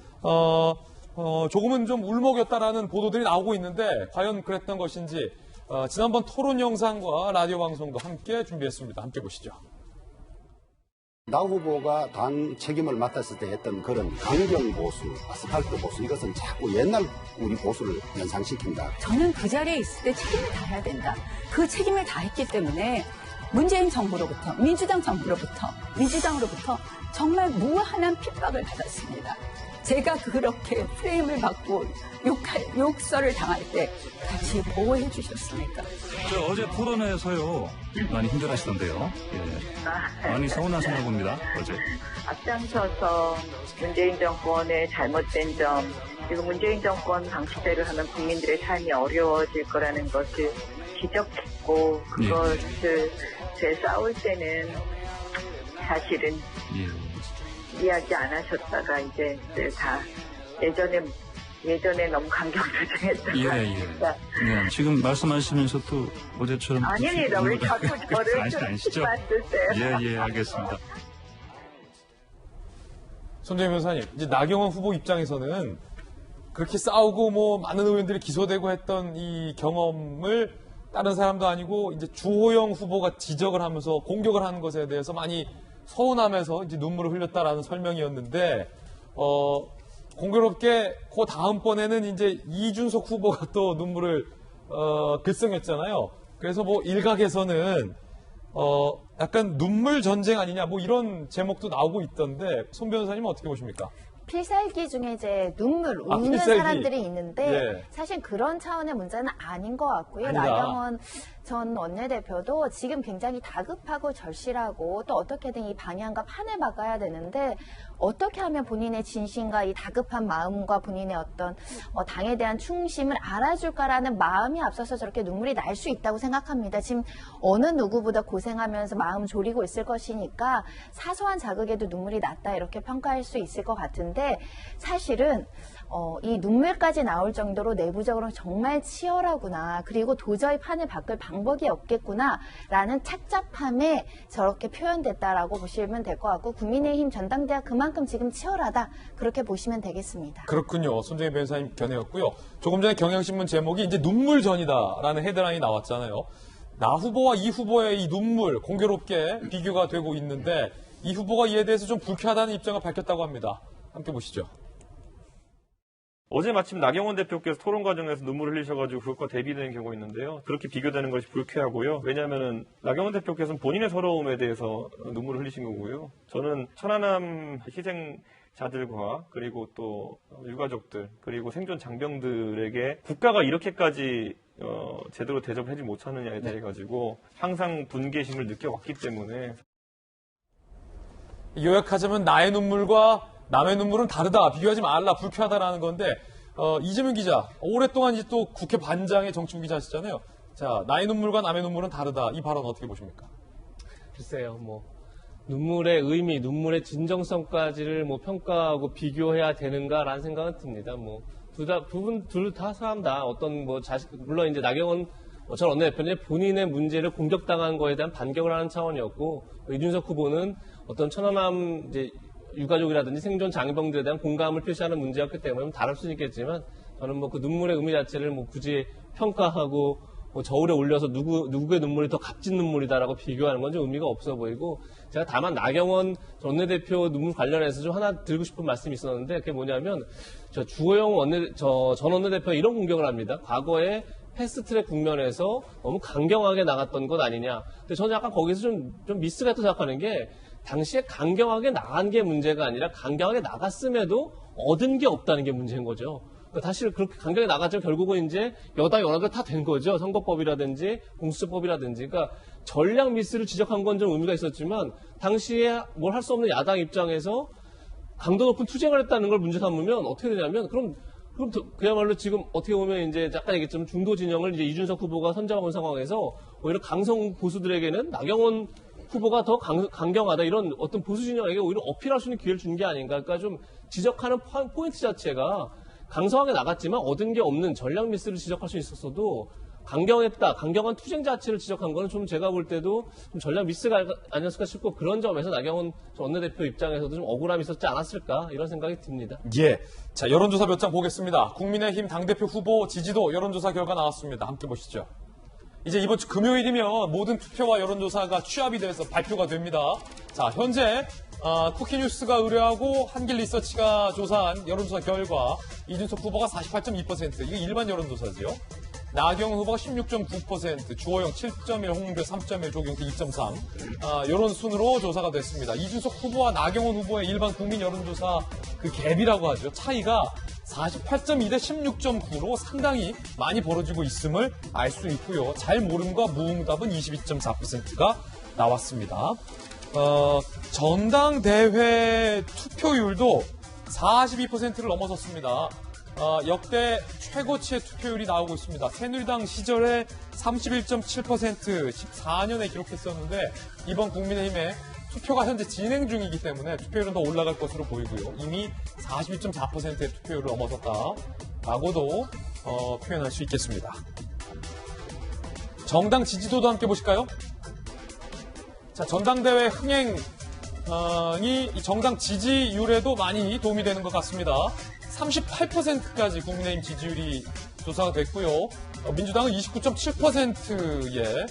Speaker 1: 조금은 좀 울먹였다라는 보도들이 나오고 있는데 과연 그랬던 것인지 지난번 토론 영상과 라디오 방송도 함께 준비했습니다. 함께 보시죠.
Speaker 11: 나 후보가 당 책임을 맡았을 때 했던 그런 강경 보수, 아스팔트 보수 이것은 자꾸 옛날 우리 보수를 연상시킨다.
Speaker 12: 저는 그 자리에 있을 때 책임을 다해야 된다. 그 책임을 다했기 때문에 문재인 정부로부터 민주당 정부로부터 민주당으로부터 정말 무한한 핍박을 받았습니다. 제가 그렇게 프레임을 받고 욕설을 당할 때 같이 보호해 주셨습니까?
Speaker 13: 어제 토론회에서요 많이 힘들어하시던데요. 예. 많이 서운하셨나 봅니다. 어제.
Speaker 14: 앞장서서 문재인 정권의 잘못된 점 그리고 문재인 정권 방식대로 하면 국민들의 삶이 어려워질 거라는 것을 지적했고 그것을 싸울 때는 사실은 이야기 안 하셨다가 이제 다 예전에 너무 강경투쟁했다가
Speaker 13: 예. 지금 말씀하시면서 또 어제처럼
Speaker 14: 아닙니다. 왜 자꾸 저를
Speaker 13: 아시죠? 예, 알겠습니다.
Speaker 1: 손재민 변호사님, 이제 나경원 후보 입장에서는 그렇게 싸우고 뭐 많은 의원들이 기소되고 했던 이 경험을 다른 사람도 아니고 이제 주호영 후보가 지적을 하면서 공격을 하는 것에 대해서 많이 서운하면서 이제 눈물을 흘렸다라는 설명이었는데, 공교롭게 그 다음번에는 이제 이준석 후보가 또 눈물을, 글썽였잖아요. 그래서 뭐 일각에서는, 약간 눈물 전쟁 아니냐 뭐 이런 제목도 나오고 있던데, 손 변호사님은 어떻게 보십니까?
Speaker 9: 필살기 중에 이제 눈물, 우는
Speaker 1: 필살기.
Speaker 9: 사람들이 있는데
Speaker 1: 예.
Speaker 9: 사실 그런 차원의 문제는 아닌 것 같고요.
Speaker 1: 아니다.
Speaker 9: 나경원 전 원내대표도 지금 굉장히 다급하고 절실하고 또 어떻게든 이 방향과 판을 바꿔야 되는데 어떻게 하면 본인의 진심과 이 다급한 마음과 본인의 어떤 당에 대한 충심을 알아줄까라는 마음이 앞서서 저렇게 눈물이 날 수 있다고 생각합니다. 지금 어느 누구보다 고생하면서 마음 졸이고 있을 것이니까 사소한 자극에도 눈물이 났다 이렇게 평가할 수 있을 것 같은데 사실은 이 눈물까지 나올 정도로 내부적으로 정말 치열하구나. 그리고 도저히 판을 바꿀 방법이 없겠구나라는 착잡함에 저렇게 표현됐다라고 보시면 될 것 같고 국민의힘 전당대회가 그만큼 지금 치열하다. 그렇게 보시면 되겠습니다.
Speaker 1: 그렇군요. 손정혜 변호사님 견해였고요. 조금 전에 경향신문 제목이 이제 눈물전이다라는 헤드라인이 나왔잖아요. 나 후보와 이 후보의 이 눈물 공교롭게 비교가 되고 있는데 이 후보가 이에 대해서 좀 불쾌하다는 입장을 밝혔다고 합니다. 함께 보시죠.
Speaker 10: 어제 마침 나경원 대표께서 토론 과정에서 눈물을 흘리셔가지고 그것과 대비되는 경우가 있는데요. 그렇게 비교되는 것이 불쾌하고요. 왜냐하면 나경원 대표께서는 본인의 서러움에 대해서 눈물을 흘리신 거고요. 저는 천안함 희생자들과 그리고 또 유가족들 그리고 생존 장병들에게 국가가 이렇게까지 제대로 대접을 하지 못하느냐에 대해 가지고 항상 분개심을 느껴왔기 때문에
Speaker 1: 요약하자면 나의 눈물과 남의 눈물은 다르다. 비교하지 말라. 불쾌하다라는 건데 이재명 기자 오랫동안 이제 또 국회 반장의 정치부 기자 하시잖아요. 자, 나의 눈물과 남의 눈물은 다르다. 이 발언 어떻게 보십니까?
Speaker 6: 글쎄요, 눈물의 의미, 눈물의 진정성까지를 평가하고 비교해야 되는가라는 생각은 듭니다. 둘 다 사람 다 어떤 물론 이제 나경원 전 원내대표는 본인의 문제를 공격당한 거에 대한 반격을 하는 차원이었고 이준석 후보는 어떤 천안함 이제 유가족이라든지 생존 장병들에 대한 공감을 표시하는 문제였기 때문에 다를 수는 있겠지만 저는 그 눈물의 의미 자체를 굳이 평가하고 저울에 올려서 누구의 눈물이 더 값진 눈물이다라고 비교하는 건 좀 의미가 없어 보이고 제가 다만 나경원 원내대표 눈물 관련해서 좀 하나 드리고 싶은 말씀이 있었는데 그게 뭐냐면 주호영 전 원내대표가 이런 공격을 합니다. 과거에 패스트트랙 국면에서 너무 강경하게 나갔던 것 아니냐. 근데 저는 약간 거기서 좀 미스가 있다고 생각하는 게 당시에 강경하게 나간 게 문제가 아니라 강경하게 나갔음에도 얻은 게 없다는 게 문제인 거죠. 그러니까 사실 그렇게 강경하게 나갔지만 결국은 이제 여당 연합이 다 된 거죠. 선거법이라든지 공수처법이라든지. 그러니까 전략 미스를 지적한 건 좀 의미가 있었지만 당시에 뭘 할 수 없는 야당 입장에서 강도 높은 투쟁을 했다는 걸 문제 삼으면 어떻게 되냐면 그럼 그야말로 지금 어떻게 보면 이제 아까 얘기했지만 중도 진영을 이제 이준석 후보가 선점하는 상황에서 오히려 강성 보수들에게는 나경원 후보가 더 강경하다 이런 어떤 보수 진영에게 오히려 어필할 수 있는 기회를 준 게 아닌가. 그러니까 좀 지적하는 포인트 자체가 강성하게 나갔지만 얻은 게 없는 전략 미스를 지적할 수 있었어도 강경한 투쟁 자체를 지적한 거는 좀 제가 볼 때도 좀 전략 미스가 아니었을까 싶고 그런 점에서 나경원 원내대표 입장에서도 좀 억울함이 있었지 않았을까 이런 생각이 듭니다.
Speaker 1: 예. 자, 여론조사 몇 장 보겠습니다. 국민의힘 당대표 후보 지지도 여론조사 결과 나왔습니다. 함께 보시죠. 이제 이번 주 금요일이면 모든 투표와 여론조사가 취합이 돼서 발표가 됩니다. 자, 현재 쿠키뉴스가 의뢰하고 한길리서치가 조사한 여론조사 결과 이준석 후보가 48.2%, 이게 일반 여론조사지요. 나경원 후보가 16.9%, 주호영 7.1, 홍문표 3.1, 조경태 2.3 이런 순으로 조사가 됐습니다. 이준석 후보와 나경원 후보의 일반 국민 여론조사 그 갭이라고 하죠. 차이가 48.2 대 16.9로 상당히 많이 벌어지고 있음을 알 수 있고요. 잘 모름과 무응답은 22.4%가 나왔습니다. 전당대회 투표율도 42%를 넘어섰습니다. 역대 최고치의 투표율이 나오고 있습니다. 새누리당 시절에 31.7% 14년에 기록했었는데 이번 국민의힘에 투표가 현재 진행 중이기 때문에 투표율은 더 올라갈 것으로 보이고요. 이미 42.4%의 투표율을 넘어섰다라고도 표현할 수 있겠습니다. 정당 지지도도 함께 보실까요? 자, 전당대회 흥행이 이 정당 지지율에도 많이 도움이 되는 것 같습니다. 38%까지 국민의힘 지지율이 조사가 됐고요. 민주당은 29.7%의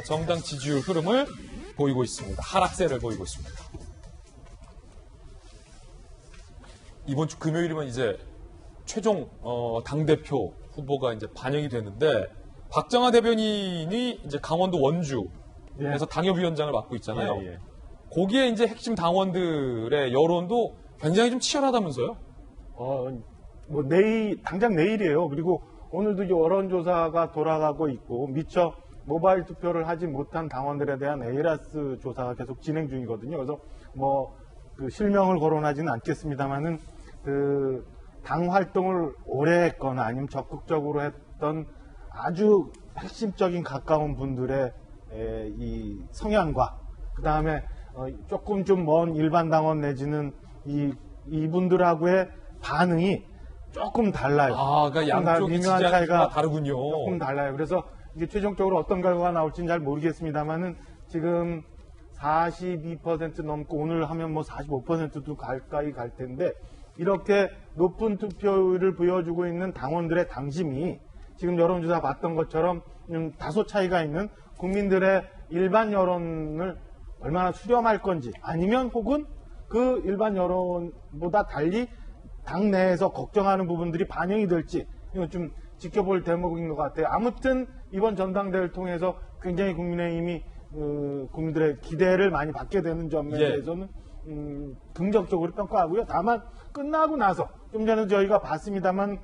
Speaker 1: 정당 지지율 흐름을 보이고 있습니다. 하락세를 보이고 있습니다. 이번 주 금요일이면 이제 최종 당대표 후보가 이제 반영이 되는데 박정하 대변인이 이제 강원도 원주에서 당협위원장을 맡고 있잖아요. 거기에 이제 핵심 당원들의 여론도 굉장히 좀 치열하다면서요?
Speaker 5: 뭐 당장 내일이에요. 그리고 오늘도 이제 여론조사가 돌아가고 있고 미처 모바일 투표를 하지 못한 당원들에 대한 에이라스 조사가 계속 진행 중이거든요. 그래서 그 실명을 거론하지는 않겠습니다만은 그 당 활동을 오래 했거나 아니면 적극적으로 했던 아주 핵심적인 가까운 분들의 이 성향과 그 다음에 조금 좀 먼 일반 당원 내지는 이분들하고의 반응이 조금 달라요.
Speaker 1: 그러니까 양쪽의
Speaker 5: 미묘한 차이가
Speaker 1: 다르군요.
Speaker 5: 조금 달라요. 그래서 이게 최종적으로 어떤 결과가 나올지는 잘 모르겠습니다만은 지금 42% 넘고 오늘 하면 45%도 가까이 갈 텐데 이렇게 높은 투표율을 보여주고 있는 당원들의 당심이 지금 여론조사 봤던 것처럼 다소 차이가 있는 국민들의 일반 여론을 얼마나 수렴할 건지 아니면 혹은 그 일반 여론보다 달리 당 내에서 걱정하는 부분들이 반영이 될지 이건 좀 지켜볼 대목인 것 같아요. 아무튼 이번 전당대회를 통해서 굉장히 국민의힘이 국민들의 기대를 많이 받게 되는 점에 대해서는 긍정적으로 평가하고요. 다만 끝나고 나서 좀 전에 저희가 봤습니다만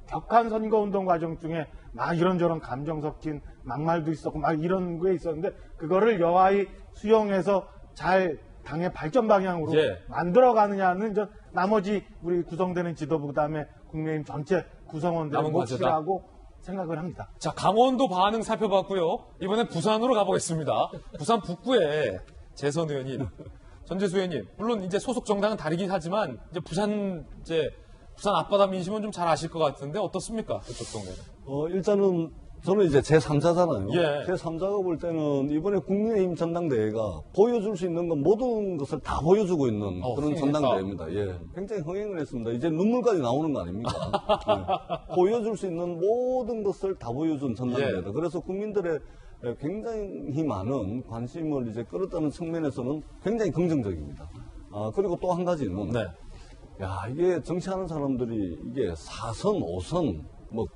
Speaker 5: 격한 선거운동 과정 중에 막 이런저런 감정 섞인 막말도 있었고 막 이런 게 있었는데 그거를 여하이 수용해서 잘 당의 발전 방향으로 만들어가느냐는 나머지 우리 구성되는 지도부 그다음에 국민의힘 전체 구성원들의 몫이라고 생각을 합니다.
Speaker 1: 자, 강원도 반응 살펴봤고요. 이번엔 부산으로 가보겠습니다. 부산 북구에 재선 의원인 전재수 의원님, 물론 이제 소속 정당은 다르긴 하지만 이제 부산 앞바다 민심은 좀 잘 아실 것 같은데 어떻습니까? 그쪽 동네는?
Speaker 7: 일단은 저는 이제 제3자잖아요.
Speaker 1: 예.
Speaker 7: 제3자가 볼 때는 이번에 국민의힘 전당대회가 보여줄 수 있는 건 모든 것을 다 보여주고 있는 그런 전당대회입니다. 예. 굉장히 흥행을 했습니다. 이제 눈물까지 나오는 거 아닙니까? 예. 보여줄 수 있는 모든 것을 다 보여준 전당대회다. 그래서 국민들의 굉장히 많은 관심을 이제 끌었다는 측면에서는 굉장히 긍정적입니다. 그리고 또 한 가지는 이게 정치하는 사람들이 이게 4선, 5선,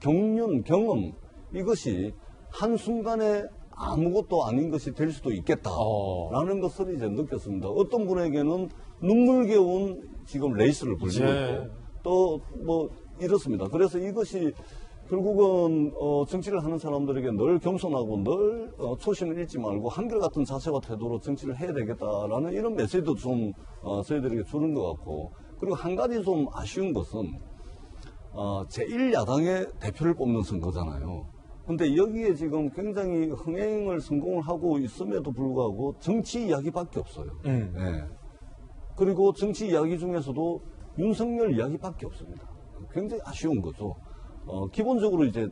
Speaker 7: 경륜, 경험 이것이 한순간에 아무것도 아닌 것이 될 수도 있겠다라는 것을 이제 느꼈습니다. 어떤 분에게는 눈물겨운 지금 레이스를 벌리고 있고 또 이렇습니다. 그래서 이것이 결국은 정치를 하는 사람들에게 늘 겸손하고 늘 초심을 잃지 말고 한결같은 자세와 태도로 정치를 해야 되겠다라는 이런 메시지도 좀 저희들에게 주는 것 같고 그리고 한 가지 좀 아쉬운 것은 제1야당의 대표를 뽑는 선거잖아요. 근데 여기에 지금 굉장히 흥행을 성공을 하고 있음에도 불구하고 정치 이야기밖에 없어요. 네. 그리고 정치 이야기 중에서도 윤석열 이야기밖에 없습니다. 굉장히 아쉬운 거죠. 기본적으로 이제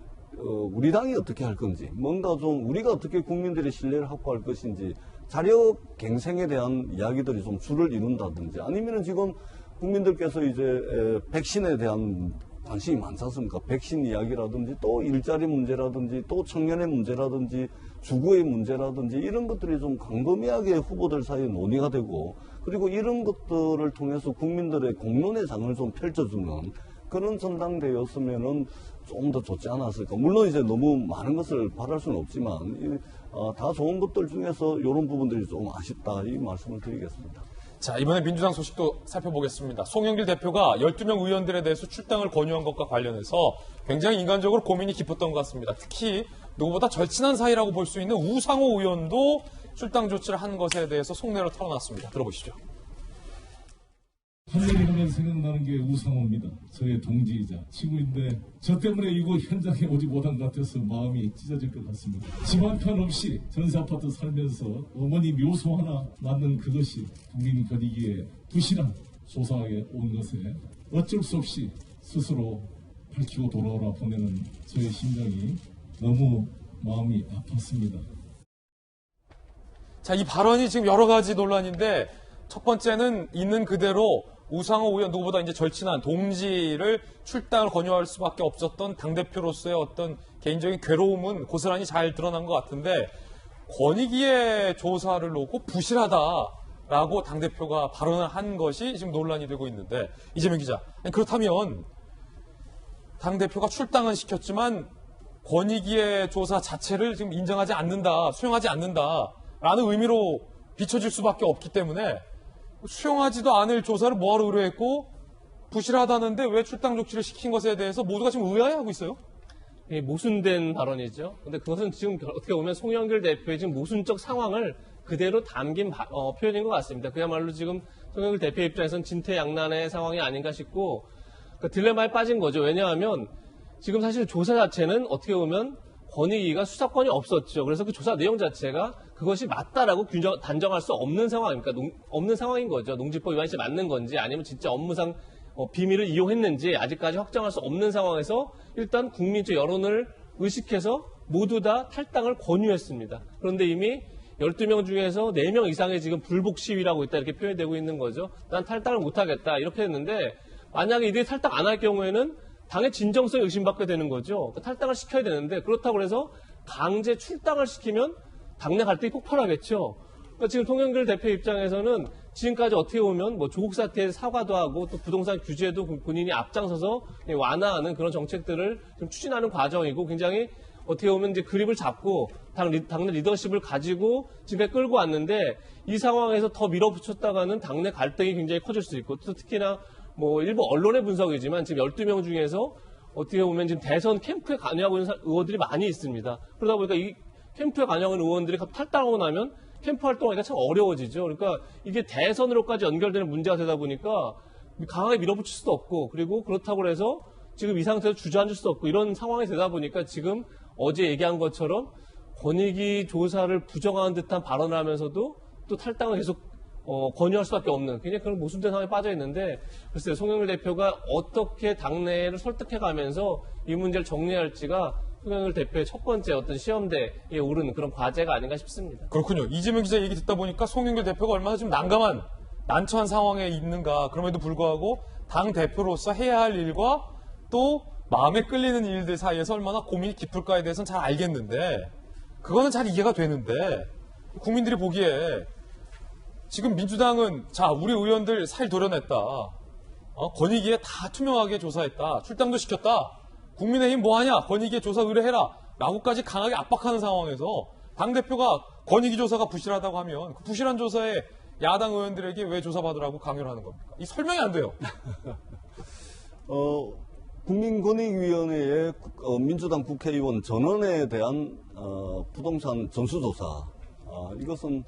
Speaker 7: 우리 당이 어떻게 할 건지, 뭔가 좀 우리가 어떻게 국민들의 신뢰를 확보할 것인지, 자력 갱생에 대한 이야기들이 좀 줄을 이룬다든지, 아니면은 지금 국민들께서 이제 백신에 대한 관심이 많지 않습니까? 백신 이야기라든지 또 일자리 문제라든지 또 청년의 문제라든지 주거의 문제라든지 이런 것들이 좀 광범위하게 후보들 사이에 논의가 되고 그리고 이런 것들을 통해서 국민들의 공론의 장을 좀 펼쳐주는 그런 전당대회였으면은 좀 더 좋지 않았을까. 물론 이제 너무 많은 것을 바랄 수는 없지만 다 좋은 것들 중에서 이런 부분들이 좀 아쉽다 이 말씀을 드리겠습니다.
Speaker 1: 자, 이번에 민주당 소식도 살펴보겠습니다. 송영길 대표가 12명 의원들에 대해서 출당을 권유한 것과 관련해서 굉장히 인간적으로 고민이 깊었던 것 같습니다. 특히 누구보다 절친한 사이라고 볼 수 있는 우상호 의원도 출당 조치를 한 것에 대해서 속내를 털어놨습니다. 들어보시죠.
Speaker 15: 한마디 하면 생각나는 게 우상호입니다. 저의 동지이자 친구인데 저 때문에 이곳 현장에 오지 못한 것 같아서 마음이 찢어질 것 같습니다. 집 한 편 없이 전세 아파트 살면서 어머니 묘소 하나 낳는 그것이 국민 거리기에 부실한 소상하게 온 것에 어쩔 수 없이 스스로 밝히고 돌아오라 보내는 저의 심정이 너무 마음이 아팠습니다.
Speaker 1: 자, 이 발언이 지금 여러 가지 논란인데 첫 번째는 있는 그대로 우상호 의원 누구보다 이제 절친한 동지를 출당을 권유할 수밖에 없었던 당대표로서의 어떤 개인적인 괴로움은 고스란히 잘 드러난 것 같은데 권익위의 조사를 놓고 부실하다라고 당대표가 발언을 한 것이 지금 논란이 되고 있는데 이재명 기자, 그렇다면 당대표가 출당은 시켰지만 권익위의 조사 자체를 지금 인정하지 않는다, 수용하지 않는다라는 의미로 비춰질 수밖에 없기 때문에 수용하지도 않을 조사를 뭐하러 의뢰했고 부실하다는데 왜 출당 조치를 시킨 것에 대해서 모두가 지금 의아해하고 있어요.
Speaker 6: 예, 모순된 발언이죠. 근데 그것은 지금 어떻게 보면 송영길 대표의 지금 모순적 상황을 그대로 담긴 표현인 것 같습니다. 그야말로 지금 송영길 대표 입장에서는 진퇴양난의 상황이 아닌가 싶고 그 딜레마에 빠진 거죠. 왜냐하면 지금 사실 조사 자체는 어떻게 보면 권익위가 수사권이 없었죠. 그래서 그 조사 내용 자체가 그것이 맞다라고 단정할 수 없는 상황입니까? 없는 상황인 거죠. 농지법 위반이 맞는 건지 아니면 진짜 업무상 비밀을 이용했는지 아직까지 확정할 수 없는 상황에서 일단 국민적 여론을 의식해서 모두 다 탈당을 권유했습니다. 그런데 이미 12명 중에서 4명 이상의 지금 불복 시위라고 있다 이렇게 표현되고 있는 거죠. 난 탈당을 못하겠다 이렇게 했는데 만약에 이들이 탈당 안 할 경우에는 당의 진정성이 의심받게 되는 거죠. 탈당을 시켜야 되는데 그렇다고 해서 강제 출당을 시키면 당내 갈등이 폭발하겠죠. 그러니까 지금 송영길 대표 입장에서는 지금까지 어떻게 보면 뭐 조국 사태에 사과도 하고 또 부동산 규제도 본인이 앞장서서 완화하는 그런 정책들을 좀 추진하는 과정이고 굉장히 어떻게 보면 이제 그립을 잡고 당내 리더십을 가지고 지금까지 끌고 왔는데 이 상황에서 더 밀어붙였다가는 당내 갈등이 굉장히 커질 수 있고 또 특히나 뭐 일부 언론의 분석이지만 지금 12명 중에서 어떻게 보면 지금 대선 캠프에 관여하고 있는 의원들이 많이 있습니다. 그러다 보니까 이 캠프에 관여하는 의원들이 탈당하고 나면 캠프 활동하기가 참 어려워지죠. 그러니까 이게 대선으로까지 연결되는 문제가 되다 보니까 강하게 밀어붙일 수도 없고 그리고 그렇다고 해서 지금 이 상태에서 주저앉을 수도 없고 이런 상황이 되다 보니까 지금 어제 얘기한 것처럼 권익위 조사를 부정하는 듯한 발언을 하면서도 또 탈당을 계속 권유할 수밖에 없는 굉장히 그런 모순된 상황에 빠져 있는데 글쎄요 송영길 대표가 어떻게 당내를 설득해가면서 이 문제를 정리할지가 송영길 대표의 첫 번째 어떤 시험대에 오른 그런 과제가 아닌가 싶습니다.
Speaker 1: 그렇군요. 이재명 기자 얘기 듣다 보니까 송영길 대표가 얼마나 좀 난감한 난처한 상황에 있는가 그럼에도 불구하고 당 대표로서 해야 할 일과 또 마음에 끌리는 일들 사이에서 얼마나 고민이 깊을까에 대해서는 잘 알겠는데 그거는 잘 이해가 되는데 국민들이 보기에 지금 민주당은 자 우리 의원들 살 도려냈다. 권익위에 다 투명하게 조사했다. 출당도 시켰다. 국민의힘 뭐하냐? 권익위에 조사 의뢰해라. 라고까지 강하게 압박하는 상황에서 당대표가 권익위 조사가 부실하다고 하면 그 부실한 조사에 야당 의원들에게 왜 조사받으라고 강요를 하는 겁니까? 이 설명이 안 돼요.
Speaker 7: 국민권익위원회의 민주당 국회의원 전원에 대한 부동산 전수조사 이것은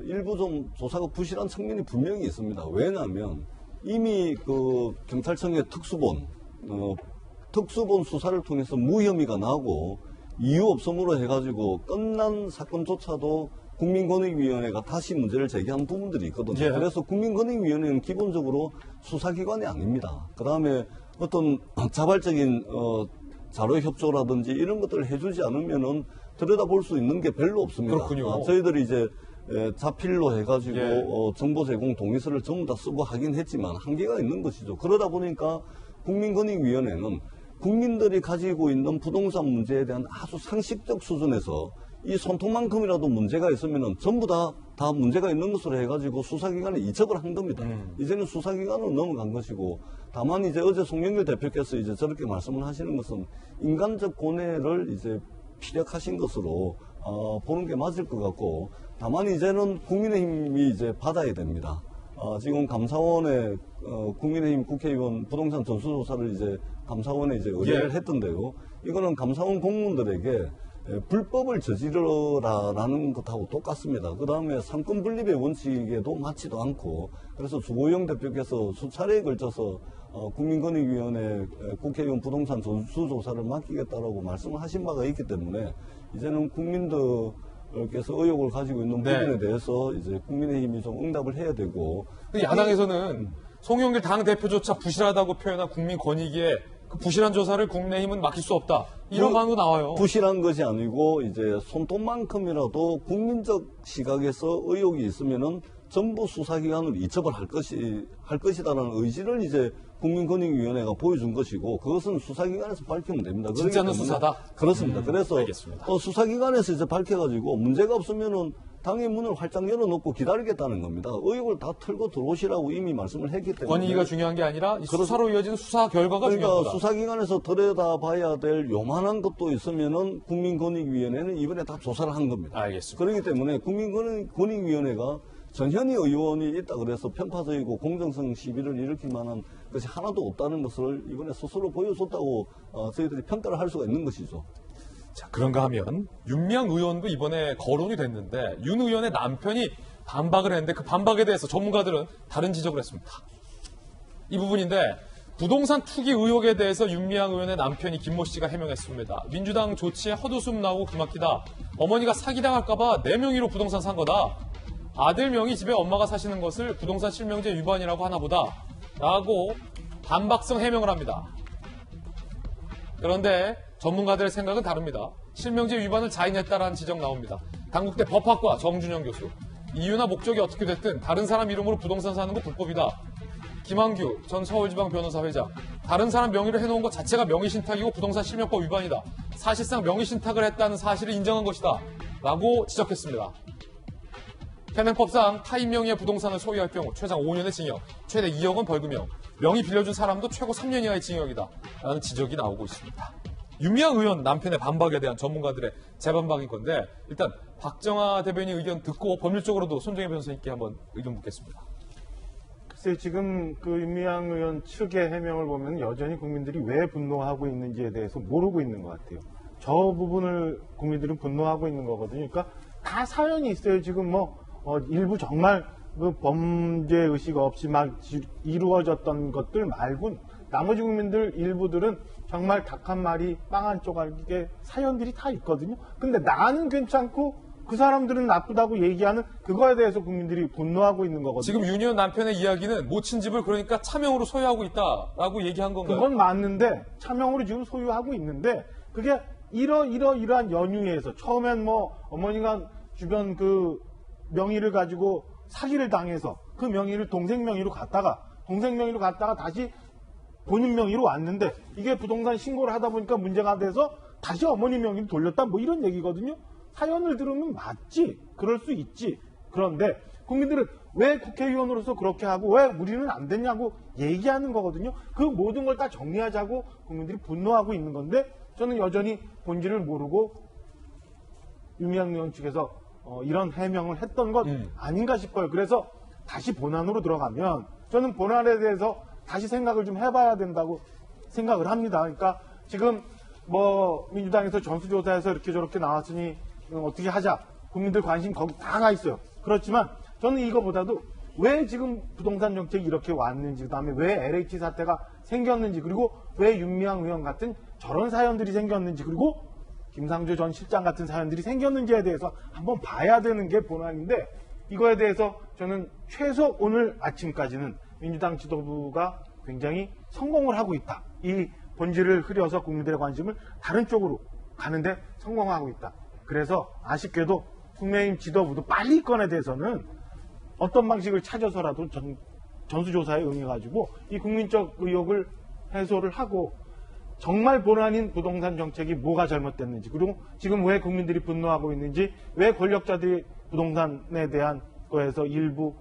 Speaker 7: 일부 좀 조사가 부실한 측면이 분명히 있습니다. 왜냐하면 이미 그 경찰청의 특수본 수사를 통해서 무혐의가 나고 이유 없음으로 해가지고 끝난 사건조차도 국민권익위원회가 다시 문제를 제기한 부분들이 있거든요.
Speaker 1: 예.
Speaker 7: 그래서 국민권익위원회는 기본적으로 수사기관이 아닙니다. 그 다음에 어떤 자발적인 자료 협조라든지 이런 것들을 해주지 않으면은 들여다볼 수 있는 게 별로 없습니다.
Speaker 1: 그렇군요.
Speaker 7: 저희들이 이제 자필로 해가지고
Speaker 1: 예.
Speaker 7: 정보 제공 동의서를 전부 다 쓰고 하긴 했지만 한계가 있는 것이죠. 그러다 보니까 국민권익위원회는 국민들이 가지고 있는 부동산 문제에 대한 아주 상식적 수준에서 이 손톱만큼이라도 문제가 있으면은 전부 다 문제가 있는 것으로 해가지고 수사기관에 이첩을 한 겁니다. 이제는 수사기관으로 넘어간 것이고 다만 이제 어제 송영길 대표께서 이제 저렇게 말씀을 하시는 것은 인간적 고뇌를 이제 피력하신 것으로 보는 게 맞을 것 같고 다만 이제는 국민의힘이 이제 받아야 됩니다. 지금 감사원에 국민의힘 국회의원 부동산 전수조사를 이제 감사원에 이제 의뢰를 했던데요. 이거는 감사원 공무원들에게 불법을 저지르라라는 것하고 똑같습니다. 그 다음에 상권 분립의 원칙에도 맞지도 않고 그래서 주호영 대표께서 수차례에 걸쳐서 국민권익위원회 국회의원 부동산 전수조사를 맡기겠다라고 말씀을 하신 바가 있기 때문에 이제는 국민들께서 의혹을 가지고 있는 부분에 대해서 이제 국민의힘이 좀 응답을 해야 되고
Speaker 1: 야당에서는 송영길 당대표조차 부실하다고 표현한 국민권익위에 그 부실한 조사를 국민의힘은 맡길 수 없다. 이런 반응도 나와요.
Speaker 7: 부실한 것이 아니고 이제 손톱만큼이라도 국민적 시각에서 의혹이 있으면은 전부 수사기관으로 이첩을 할 것이다라는 의지를 이제 국민권익위원회가 보여준 것이고 그것은 수사기관에서 밝히면 됩니다.
Speaker 1: 진짜는 수사다?
Speaker 7: 그렇습니다. 그래서 수사기관에서 이제 밝혀가지고 문제가 없으면은 당의 문을 활짝 열어놓고 기다리겠다는 겁니다. 의혹을 다 털고 들어오시라고 이미 말씀을 했기 때문에.
Speaker 1: 권익위가 중요한 게 아니라 수사로 이어지는 수사 결과가
Speaker 7: 그러니까
Speaker 1: 중요하다.
Speaker 7: 수사기관에서 들여다봐야 될 요만한 것도 있으면은 국민권익위원회는 이번에 다 조사를 한 겁니다.
Speaker 1: 알겠습니다.
Speaker 7: 그렇기 때문에 국민권익위원회가 전현희 의원이 있다 그래서 편파적이고 공정성 시비를 일으킬 만한 것이 하나도 없다는 것을 이번에 스스로 보여줬다고 저희들이 평가를 할 수가 있는 것이죠.
Speaker 1: 자, 그런가 하면 윤미향 의원도 이번에 거론이 됐는데 윤 의원의 남편이 반박을 했는데 그 반박에 대해서 전문가들은 다른 지적을 했습니다. 이 부분인데 부동산 투기 의혹에 대해서 윤미향 의원의 남편이 김모 씨가 해명했습니다. 민주당 조치에 헛웃음 나오고 기막히다. 어머니가 사기당할까봐 내 명의로 부동산 산 거다. 아들 명의 집에 엄마가 사시는 것을 부동산 실명제 위반이라고 하나 보다. 라고 반박성 해명을 합니다. 그런데 전문가들의 생각은 다릅니다. 실명제 위반을 자인했다라는 지적 나옵니다. 당국대 법학과 정준영 교수. 이유나 목적이 어떻게 됐든 다른 사람 이름으로 부동산 사는 거 불법이다. 김한규 전 서울지방 변호사 회장. 다른 사람 명의로 해놓은 것 자체가 명의신탁이고 부동산 실명법 위반이다. 사실상 명의신탁을 했다는 사실을 인정한 것이다. 라고 지적했습니다. 현행법상 타인 명의의 부동산을 소유할 경우 최장 5년의 징역, 최대 2억 원 벌금형, 명의 빌려준 사람도 최고 3년 이하의 징역이다. 라는 지적이 나오고 있습니다. 윤미향 의원 남편의 반박에 대한 전문가들의 재반박인 건데 일단 박정아 대변인 의견 듣고 법률적으로도 손정혜 변호사님께 한번 의견 묻겠습니다.
Speaker 5: 글쎄 지금 그 윤미향 의원 측의 해명을 보면 여전히 국민들이 왜 분노하고 있는지에 대해서 모르고 있는 것 같아요. 저 부분을 국민들은 분노하고 있는 거거든요. 그러니까 다 사연이 있어요. 지금 일부 정말 그 범죄 의식 없이 막 이루어졌던 것들 말고 나머지 국민들 일부들은 정말 닭 한 마리 빵 한 조각의 사연들이 다 있거든요. 근데 나는 괜찮고 그 사람들은 나쁘다고 얘기하는 그거에 대해서 국민들이 분노하고 있는 거거든요.
Speaker 1: 지금 윤 의원 남편의 이야기는 모친 집을 그러니까 차명으로 소유하고 있다라고 얘기한 건가요?
Speaker 5: 그건 맞는데 차명으로 지금 소유하고 있는데 그게 이러한 연유에서 처음엔 어머니가 주변 그 명의를 가지고 사기를 당해서 그 명의를 동생 명의로 갔다가 다시 본인 명의로 왔는데 이게 부동산 신고를 하다 보니까 문제가 돼서 다시 어머니 명의로 돌렸다 이런 얘기거든요. 사연을 들으면 맞지. 그럴 수 있지. 그런데 국민들은 왜 국회의원으로서 그렇게 하고 왜 우리는 안 됐냐고 얘기하는 거거든요. 그 모든 걸 다 정리하자고 국민들이 분노하고 있는 건데 저는 여전히 본질을 모르고 윤미향 의원 측에서 이런 해명을 했던 것 아닌가 싶어요. 그래서 다시 본안으로 들어가면 저는 본안에 대해서 다시 생각을 좀 해봐야 된다고 생각을 합니다. 그러니까 지금 민주당에서 전수조사에서 이렇게 저렇게 나왔으니 어떻게 하자. 국민들 관심 거기 다 가 있어요. 그렇지만 저는 이거보다도 왜 지금 부동산 정책이 이렇게 왔는지, 그다음에 왜 LH 사태가 생겼는지, 그리고 왜 윤미향 의원 같은 저런 사연들이 생겼는지, 그리고 김상조 전 실장 같은 사연들이 생겼는지에 대해서 한번 봐야 되는 게 본안인데 이거에 대해서 저는 최소 오늘 아침까지는 민주당 지도부가 굉장히 성공을 하고 있다. 이 본질을 흐려서 국민들의 관심을 다른 쪽으로 가는데 성공하고 있다. 그래서 아쉽게도 국민의힘 지도부도 빨리 이 건에 대해서는 어떤 방식을 찾아서라도 전수조사에 응해가지고 이 국민적 의혹을 해소를 하고 정말 본안인 부동산 정책이 뭐가 잘못됐는지, 그리고 지금 왜 국민들이 분노하고 있는지, 왜 권력자들이 부동산에 대한 거에서 일부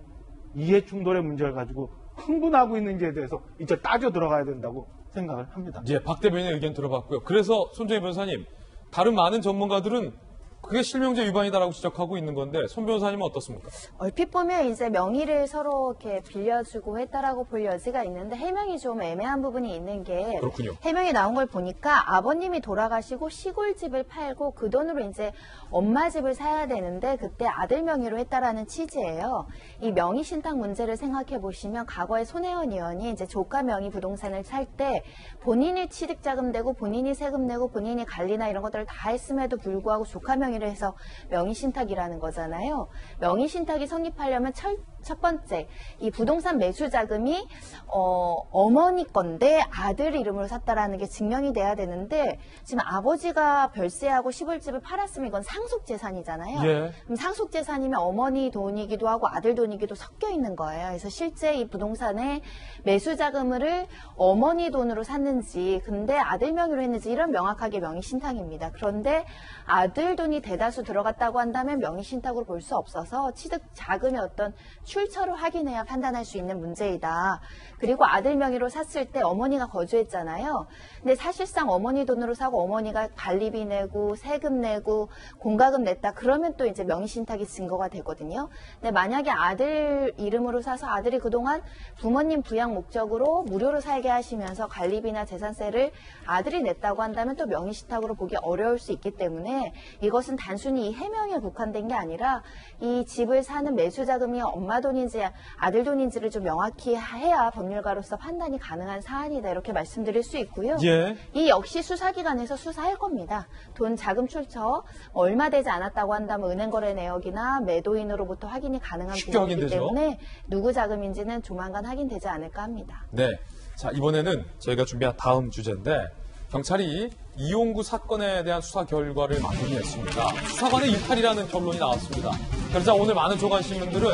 Speaker 5: 이해 충돌의 문제를 가지고 흥분하고 있는지에 대해서 이제 따져 들어가야 된다고 생각을 합니다.
Speaker 1: 예, 박 대변인의 의견 들어봤고요. 그래서 손정혜 변호사님, 다른 많은 전문가들은 그게 실명제 위반이다라고 지적하고 있는 건데 손 변호사님은 어떻습니까?
Speaker 9: 얼핏 보면 이제 명의를 서로 이렇게 빌려주고 했다라고 볼 여지가 있는데 해명이 좀 애매한 부분이 있는 게
Speaker 1: 그렇군요.
Speaker 9: 해명이 나온 걸 보니까 아버님이 돌아가시고 시골집을 팔고 그 돈으로 이제 엄마 집을 사야 되는데 그때 아들 명의로 했다라는 취지예요. 이 명의 신탁 문제를 생각해 보시면 과거에 손혜원 의원이 이제 조카 명의 부동산을 살 때 본인이 취득자금 내고 본인이 세금 내고 본인이 관리나 이런 것들을 다 했음에도 불구하고 조카 명의 를 해서 명의신탁이라는 거잖아요. 명의신탁이 성립하려면 첫 번째, 이 부동산 매수 자금이 어머니 건데 아들 이름으로 샀다라는 게 증명이 돼야 되는데 지금 아버지가 별세하고 시골집을 팔았으면 이건 상속재산이잖아요.
Speaker 1: 예.
Speaker 9: 그럼 상속재산이면 어머니 돈이기도 하고 아들 돈이기도 섞여 있는 거예요. 그래서 실제 이 부동산의 매수 자금을 어머니 돈으로 샀는지 근데 아들 명의로 했는지 이런 명확하게 명의신탁입니다. 그런데 아들 돈이 대다수 들어갔다고 한다면 명의신탁으로 볼 수 없어서 취득 자금의 어떤 출처를 확인해야 판단할 수 있는 문제이다. 그리고 아들 명의로 샀을 때 어머니가 거주했잖아요. 근데 사실상 어머니 돈으로 사고 어머니가 관리비 내고 세금 내고 공과금 냈다. 그러면 또 이제 명의신탁이 증거가 되거든요. 근데 만약에 아들 이름으로 사서 아들이 그동안 부모님 부양 목적으로 무료로 살게 하시면서 관리비나 재산세를 아들이 냈다고 한다면 또 명의신탁으로 보기 어려울 수 있기 때문에 이것은 단순히 이 해명에 국한된 게 아니라 이 집을 사는 매수 자금이 엄마 돈인지 아들 돈인지를 좀 명확히 해야 법률가로서 판단이 가능한 사안이다. 이렇게 말씀드릴 수 있고요.
Speaker 1: 예.
Speaker 9: 이 역시 수사기관에서 수사할 겁니다. 돈 자금 출처 얼마 되지 않았다고 한다면 은행 거래 내역이나 매도인으로부터 확인이 가능한
Speaker 1: 쉽게
Speaker 9: 부분이기
Speaker 1: 확인되죠.
Speaker 9: 때문에 누구 자금인지는 조만간 확인되지 않을까 합니다.
Speaker 1: 네. 자, 이번에는 저희가 준비한 다음 주제인데 경찰이 이용구 사건에 대한 수사 결과를 마무리했습니다. 수사관의 일탈이라는 결론이 나왔습니다. 그러자 오늘 많은 조간신문들은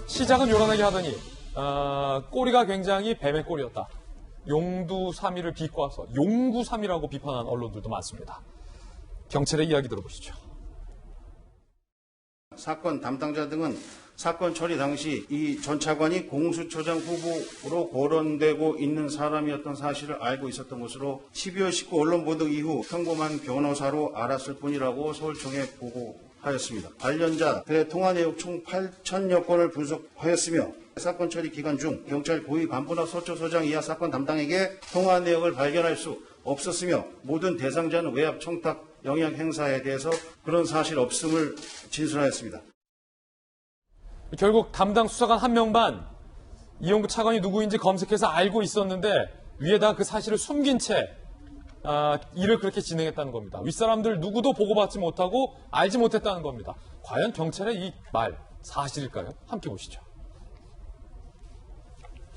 Speaker 1: 시작은 요란하게 하더니 꼬리가 굉장히 뱀의 꼬리였다. 용두삼이를 비꼬아서 용구삼이라고 비판한 언론들도 많습니다. 경찰의 이야기 들어보시죠.
Speaker 16: 사건 담당자 등은 사건 처리 당시 이 전 차관이 공수처장 후보로 거론되고 있는 사람이었던 사실을 알고 있었던 것으로 12월 19 언론 보도 이후 평범한 변호사로 알았을 뿐이라고 서울청에 보고하였습니다. 관련자들의 통화 내역 총 8,000여 건을 분석하였으며 사건 처리 기간 중 경찰 고위 간부나 서초서장 이하 사건 담당에게 통화 내역을 발견할 수 없었으며 모든 대상자는 외압 청탁 영향 행사에 대해서 그런 사실 없음을 진술하였습니다.
Speaker 1: 결국 담당 수사관 한 명만 이용구 차관이 누구인지 검색해서 알고 있었는데 위에다 그 사실을 숨긴 채 일을 그렇게 진행했다는 겁니다. 윗사람들 누구도 보고받지 못하고 알지 못했다는 겁니다. 과연 경찰의 이 말 사실일까요? 함께 보시죠.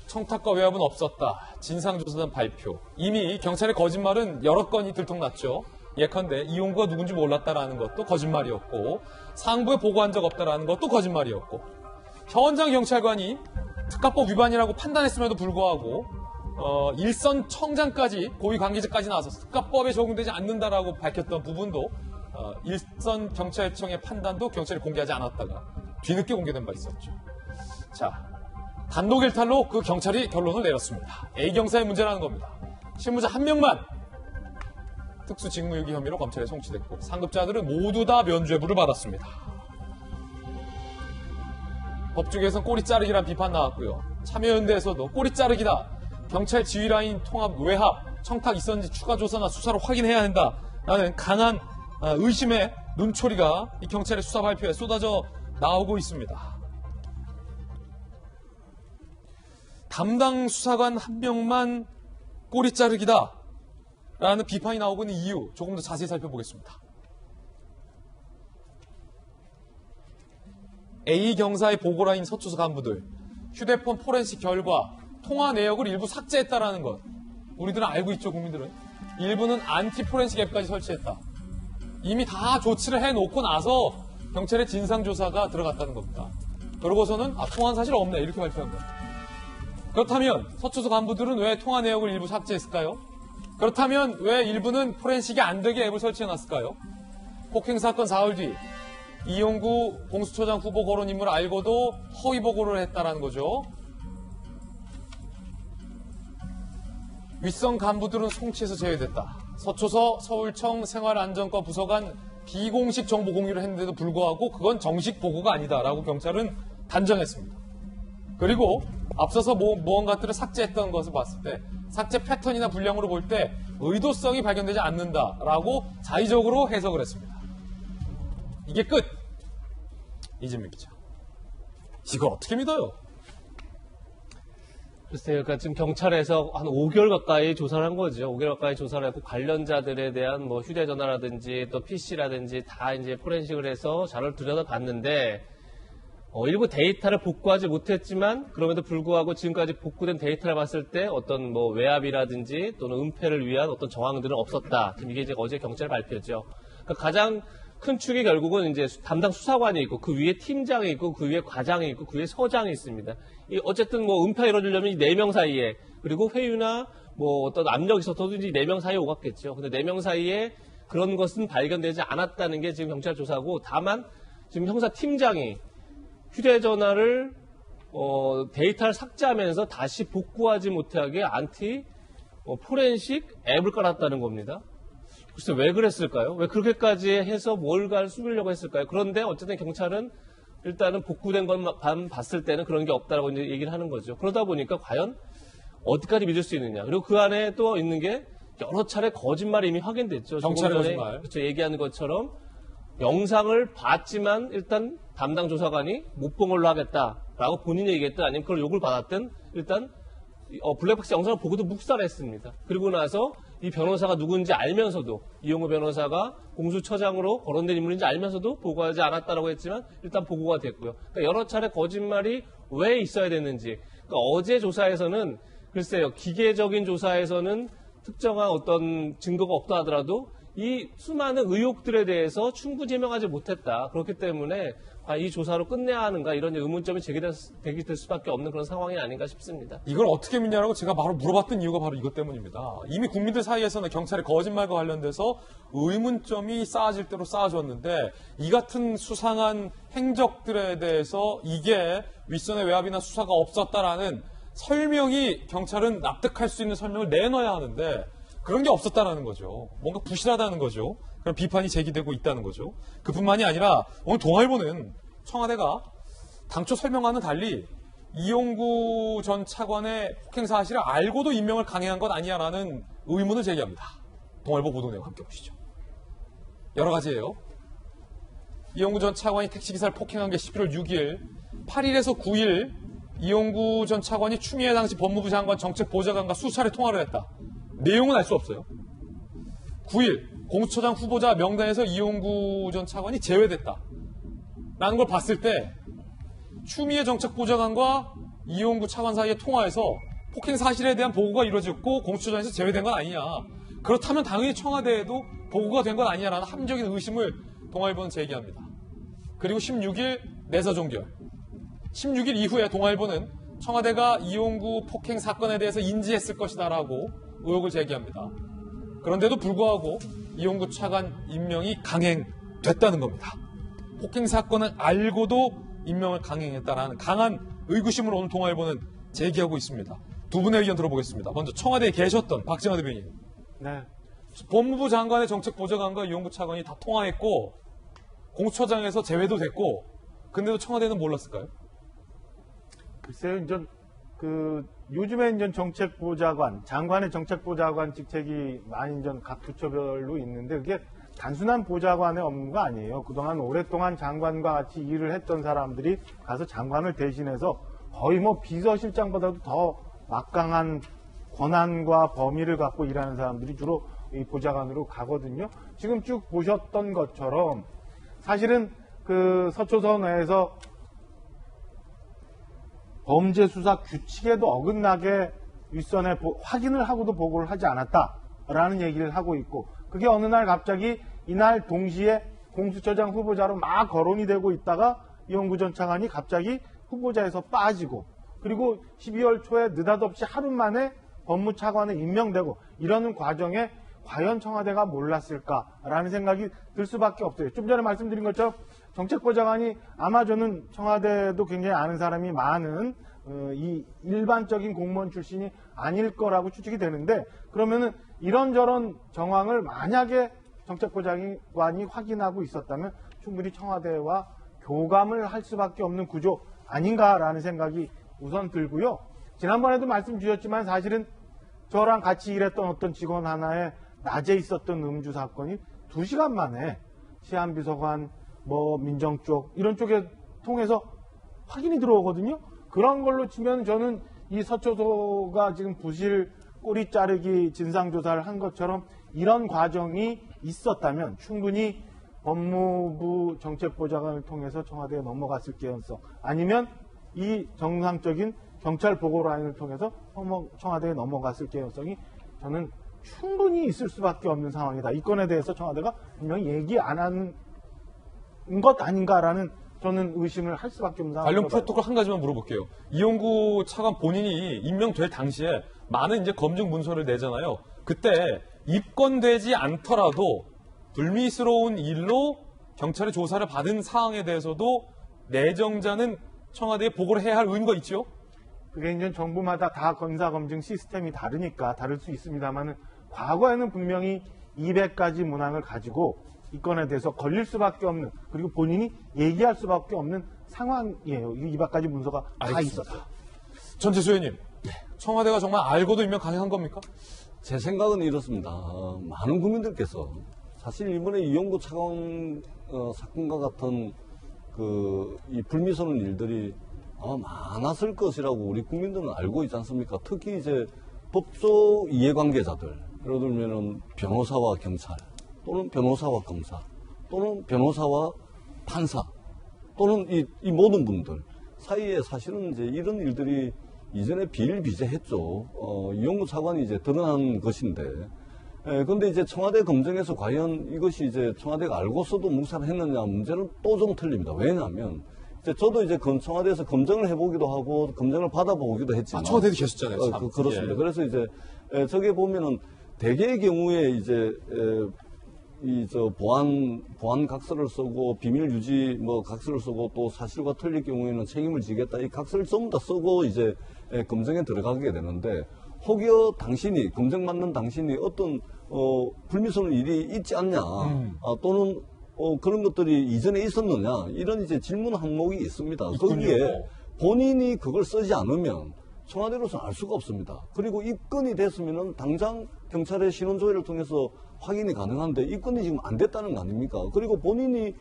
Speaker 1: 청탁과 외압은 없었다. 진상조사단 발표. 이미 경찰의 거짓말은 여러 건이 들통났죠. 예컨대 이용구가 누군지 몰랐다라는 것도 거짓말이었고 상부에 보고한 적 없다라는 것도 거짓말이었고 현장 경찰관이 특가법 위반이라고 판단했음에도 불구하고 일선 청장까지 고위 관계자까지 나와서 특가법에 적용되지 않는다라고 밝혔던 부분도 일선 경찰청의 판단도 경찰이 공개하지 않았다가 뒤늦게 공개된 바 있었죠. 자, 단독 일탈로 그 경찰이 결론을 내렸습니다. A 경사의 문제라는 겁니다. 실무자 한 명만 특수직무유기 혐의로 검찰에 송치됐고 상급자들은 모두 다 면죄부를 받았습니다. 법조계에서는 꼬리 자르기란 비판 나왔고요. 참여연대에서도 꼬리 자르기다. 경찰 지휘라인 통합 외합, 청탁 있었는지 추가 조사나 수사로 확인해야 한다라는 강한 의심의 눈초리가 이 경찰의 수사 발표에 쏟아져 나오고 있습니다. 담당 수사관 한 명만 꼬리 자르기다 라는 비판이 나오고 있는 이유 조금 더 자세히 살펴보겠습니다. A 경사의 보고라인 서초서 간부들 휴대폰 포렌식 결과 통화 내역을 일부 삭제했다라는 것 우리들은 알고 있죠. 국민들은 일부는 안티 포렌식 앱까지 설치했다. 이미 다 조치를 해놓고 나서 경찰의 진상조사가 들어갔다는 겁니다. 그러고서는 통화한 사실 없네 이렇게 발표한 거예요. 그렇다면 서초서 간부들은 왜 통화 내역을 일부 삭제했을까요? 그렇다면 왜 일부는 포렌식이 안 되게 앱을 설치해놨을까요? 폭행사건 4월 뒤 이용구 공수처장 후보 거론 인물을 알고도 허위 보고를 했다라는 거죠. 윗선 간부들은 송치에서 제외됐다. 서초서 서울청 생활안전과 부서 간 비공식 정보 공유를 했는데도 불구하고 그건 정식 보고가 아니다라고 경찰은 단정했습니다. 그리고 앞서서 무언가들을 삭제했던 것을 봤을 때 삭제 패턴이나 분량으로 볼 때 의도성이 발견되지 않는다라고 자의적으로 해석을 했습니다. 이게 끝! 이진민 기자. 이걸 어떻게 믿어요?
Speaker 6: 글쎄요, 그러니까 지금 경찰에서 한 5개월 가까이 조사를 한 거죠. 5개월 가까이 조사를 했고 관련자들에 대한 뭐 휴대전화라든지 또 PC라든지 다 이제 포렌식을 해서 자료를 들여다봤는데 일부 데이터를 복구하지 못했지만 그럼에도 불구하고 지금까지 복구된 데이터를 봤을 때 어떤 뭐 외압이라든지 또는 은폐를 위한 어떤 정황들은 없었다. 지금 이게 이제 어제 경찰 발표죠. 그러니까 가장 큰 축이 결국은 이제 담당 수사관이 있고 그 위에 팀장이 있고 그 위에 과장이 있고 그 위에 서장이 있습니다. 어쨌든 뭐 은폐가 이루어지려면 이 4명 사이에 그리고 회유나 뭐 어떤 압력이 있어서도 이제 4명 사이에 오갔겠죠. 근데 4명 사이에 그런 것은 발견되지 않았다는 게 지금 경찰 조사고 다만 지금 형사팀장이 휴대전화를 데이터를 삭제하면서 다시 복구하지 못하게 포렌식 앱을 깔았다는 겁니다. 글쎄 왜 그랬을까요? 왜 그렇게까지 해서 뭘가를 숨기려고 했을까요? 그런데 어쨌든 경찰은 일단은 복구된 것만 봤을 때는 그런 게 없다라고 이제 얘기를 하는 거죠. 그러다 보니까 과연 어디까지 믿을 수 있느냐. 그리고 그 안에 또 있는 게 여러 차례 거짓말이 이미 확인됐죠.
Speaker 1: 경찰의 거짓말.
Speaker 6: 그렇죠. 얘기하는 것처럼 영상을 봤지만 일단 담당 조사관이 못 본 걸로 하겠다라고 본인이 얘기했든 아니면 그걸 욕을 받았든 일단 블랙박스 영상을 보고도 묵살했습니다. 그리고 나서 이 변호사가 누군지 알면서도 이용구 변호사가 공수처장으로 거론된 인물인지 알면서도 보고하지 않았다라고 했지만 일단 보고가 됐고요. 그러니까 여러 차례 거짓말이 왜 있어야 됐는지. 그러니까 어제 조사에서는 글쎄요. 기계적인 조사에서는 특정한 어떤 증거가 없다 하더라도 이 수많은 의혹들에 대해서 충분히 해명하지 못했다. 그렇기 때문에 이 조사로 끝내야 하는가 이런 의문점이 제기될 수밖에 없는 그런 상황이 아닌가 싶습니다.
Speaker 1: 이걸 어떻게 믿냐라고 제가 바로 물어봤던 이유가 바로 이것 때문입니다. 이미 국민들 사이에서는 경찰의 거짓말과 관련돼서 의문점이 쌓아질 대로 쌓아졌는데 이 같은 수상한 행적들에 대해서 이게 윗선의 외압이나 수사가 없었다라는 설명이 경찰은 납득할 수 있는 설명을 내놔야 하는데 그런 게 없었다라는 거죠. 뭔가 부실하다는 거죠. 그런 비판이 제기되고 있다는 거죠. 그뿐만이 아니라 오늘 동아일보는 청와대가 당초 설명과는 달리 이용구 전 차관의 폭행 사실을 알고도 임명을 강행한 것 아니냐라는 의문을 제기합니다. 동아일보 보도 내용 함께 보시죠. 여러 가지예요. 이용구 전 차관이 택시기사를 폭행한 게 11월 6일, 8일에서 9일 이용구 전 차관이 추미애 당시 법무부 장관 정책보좌관과 수차례 통화를 했다. 내용은 알 수 없어요. 9일 공수처장 후보자 명단에서 이용구 전 차관이 제외됐다. 라는 걸 봤을 때 추미애 정책보좌관과 이용구 차관 사이의 통화에서 폭행 사실에 대한 보고가 이루어졌고 공수처장에서 제외된 건 아니냐. 그렇다면 당연히 청와대에도 보고가 된 건 아니냐라는 합리적인 의심을 동아일보는 제기합니다. 그리고 16일 내사 종결. 16일 이후에 동아일보는 청와대가 이용구 폭행 사건에 대해서 인지했을 것이다라고 의혹을 제기합니다. 그런데도 불구하고 이용구 차관 임명이 강행됐다는 겁니다. 폭행 사건을 알고도 임명을 강행했다라는 강한 의구심을 오늘 동아일보는 제기하고 있습니다. 두 분의 의견 들어보겠습니다. 먼저 청와대에 계셨던 박정하 대변인.
Speaker 5: 네.
Speaker 1: 법무부 장관의 정책보좌관과 이용구 차관이 다 통화했고 공수처장에서 제외도 됐고 근데도 청와대는 몰랐을까요?
Speaker 5: 글쎄요, 요즘에 이제 정책보좌관, 장관의 정책보좌관 직책이 많이 이제 각 부처별로 있는데 그게 단순한 보좌관의 업무가 아니에요. 그동안 오랫동안 장관과 같이 일을 했던 사람들이 가서 장관을 대신해서 거의 뭐 비서실장보다도 더 막강한 권한과 범위를 갖고 일하는 사람들이 주로 이 보좌관으로 가거든요. 지금 쭉 보셨던 것처럼 사실은 그 서초서 내에서 범죄 수사 규칙에도 어긋나게 윗선에 확인을 하고도 보고를 하지 않았다라는 얘기를 하고 있고 그게 어느 날 갑자기 이날 동시에 공수처장 후보자로 막 거론이 되고 있다가 이용구 전 차관이 갑자기 후보자에서 빠지고 그리고 12월 초에 느닷없이 하루 만에 법무차관에 임명되고 이러는 과정에 과연 청와대가 몰랐을까라는 생각이 들 수밖에 없어요. 좀 전에 말씀드린 것처럼 정책보좌관이 아마 저는 청와대도 굉장히 아는 사람이 많은 이 일반적인 공무원 출신이 아닐 거라고 추측이 되는데 그러면은 이런저런 정황을 만약에 정책보좌관이 확인하고 있었다면 충분히 청와대와 교감을 할 수밖에 없는 구조 아닌가라는 생각이 우선 들고요. 지난번에도 말씀 주셨지만 사실은 저랑 같이 일했던 어떤 직원 하나의 낮에 있었던 음주 사건이 2시간 만에 시안비서관 민정 쪽 이런 쪽에 통해서 확인이 들어오거든요. 그런 걸로 치면 저는 이 서초소가 지금 부실 꼬리 자르기 진상조사를 한 것처럼 이런 과정이 있었다면 충분히 법무부 정책보좌관을 통해서 청와대에 넘어갔을 가능성 아니면 이 정상적인 경찰 보고 라인을 통해서 청와대에 넘어갔을 가능성이 저는 충분히 있을 수밖에 없는 상황이다. 이 건에 대해서 청와대가 분명히 얘기 안 한 것 아닌가라는 저는 의심을 할 수밖에 없는 상황입니다.
Speaker 1: 관련 프로토콜 한 가지만 물어볼게요. 이용구 차관 본인이 임명될 당시에 많은 이제 검증 문서를 내잖아요. 그때 입건되지 않더라도 불미스러운 일로 경찰의 조사를 받은 사항에 대해서도 내정자는 청와대에 보고를 해야 할 의무가 있죠?
Speaker 5: 그게 이제 정부마다 다 건사검증 시스템이 다르니까 다를 수 있습니다만은 과거에는 분명히 200가지 문항을 가지고 이 건에 대해서 걸릴 수밖에 없는, 그리고 본인이 얘기할 수밖에 없는 상황이에요. 이 200가지 문서가 다 있었어요.
Speaker 1: 전재수 의원님, 청와대가 정말 알고도 임명 가능한 겁니까?
Speaker 7: 제 생각은 이렇습니다. 많은 국민들께서 사실 이번에 이용구 차관 사건과 같은 이 불미스러운 일들이 많았을 것이라고 우리 국민들은 알고 있지 않습니까? 특히 이제 법조 이해관계자들, 예를 들면은 변호사와 경찰, 또는 변호사와 검사, 또는 변호사와 판사, 또는 이 모든 분들 사이에 사실은 이제 이런 일들이 이전에 비일비재했죠. 이용구 차관이 이제 드러난 것인데, 근데 이제 청와대 검증에서 과연 이것이 이제 청와대가 알고서도 묵살을 했느냐 문제는 또 좀 틀립니다. 왜냐하면 이제 저도 이제 청와대에서 검증을 해보기도 하고 검증을 받아보기도 했지만
Speaker 1: 청와대도 계셨잖아요.
Speaker 7: 그렇습니다.
Speaker 1: 예.
Speaker 7: 그래서 이제 저게 보면은 대개의 경우에 이제 보안 각서를 쓰고 비밀 유지 각서를 쓰고 또 사실과 틀릴 경우에는 책임을 지겠다 이 각서를 전부 다 쓰고 이제 검증에 들어가게 되는데, 혹여 당신이 검증 받는 당신이 어떤 불미스러운 일이 있지 않냐, 또는 그런 것들이 이전에 있었느냐, 이런 이제 질문 항목이 있습니다. 거기에 본인이 그걸 쓰지 않으면 청와대로서는 알 수가 없습니다. 그리고 입건이 됐으면은 당장 경찰의 신원조회를 통해서 확인이 가능한데 입건이 지금 안 됐다는 거 아닙니까? 그리고 본인이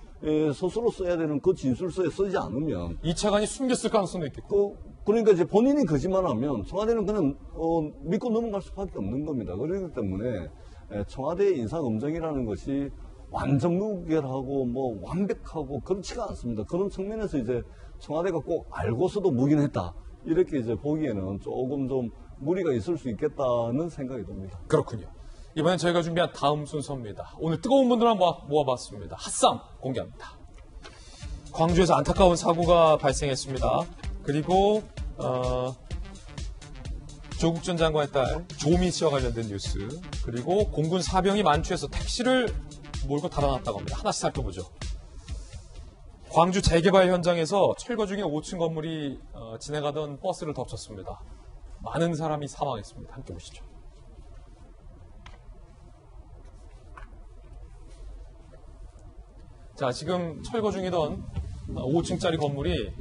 Speaker 7: 스스로 써야 되는 그 진술서에 쓰지 않으면
Speaker 1: 이 차관이 숨겼을 가능성도 있겠고.
Speaker 7: 그러니까 이제 본인이 거짓말하면 청와대는 그냥 믿고 넘어갈 수밖에 없는 겁니다. 그렇기 때문에 청와대의 인사검증이라는 것이 완전 무결하고 완벽하고 그렇지가 않습니다. 그런 측면에서 이제 청와대가 꼭 알고서도 묵인했다, 이렇게 이제 보기에는 조금 좀 무리가 있을 수 있겠다는 생각이 듭니다.
Speaker 1: 그렇군요. 이번엔 저희가 준비한 다음 순서입니다. 오늘 뜨거운 분들만 모아봤습니다. 핫상 공개합니다. 광주에서 안타까운 사고가 발생했습니다. 그리고 조국 전 장관의 딸 조미 씨와 관련된 뉴스, 그리고 공군 사병이 만취해서 택시를 몰고 달아났다고 합니다. 하나씩 살펴보죠. 광주 재개발 현장에서 철거 중인 5층 건물이 지나가던 버스를 덮쳤습니다. 많은 사람이 사망했습니다. 함께 보시죠. 자, 지금 철거 중이던 5층짜리 건물이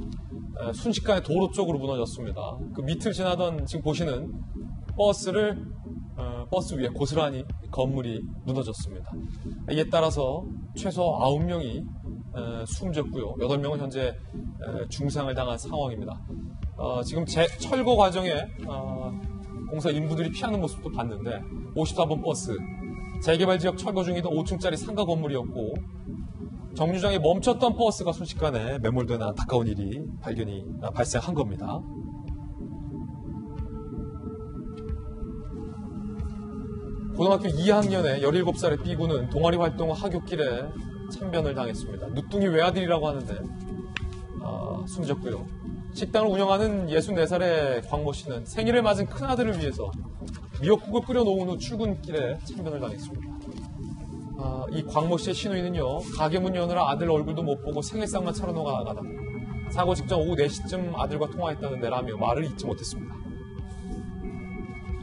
Speaker 1: 순식간에 도로 쪽으로 무너졌습니다. 그 밑을 지나던 지금 보시는 버스 위에 고스란히 건물이 무너졌습니다. 이에 따라서 최소 9명이 숨졌고요. 8명은 현재 중상을 당한 상황입니다. 지금 철거 과정에 공사 인부들이 피하는 모습도 봤는데 54번 버스, 재개발 지역 철거 중이던 5층짜리 상가 건물이었고, 정류장에 멈췄던 버스가 순식간에 매몰되는 안타까운 일이 발생한 겁니다. 고등학교 2학년의 17살의 B군은 동아리 활동 후 하굣길에 참변을 당했습니다. 누뚱이 외아들이라고 하는데 숨졌고요. 식당을 운영하는 64살의 광모 씨는 생일을 맞은 큰아들을 위해서 미역국을 끓여 놓은 후 출근길에 참변을 당했습니다. 이 광모 씨의 시누이는요, 가게 문 여느라 아들 얼굴도 못 보고 생일상만 차려놓아 나가다 사고 직전 오후 4시쯤 아들과 통화했다는데 라며 말을 잊지 못했습니다.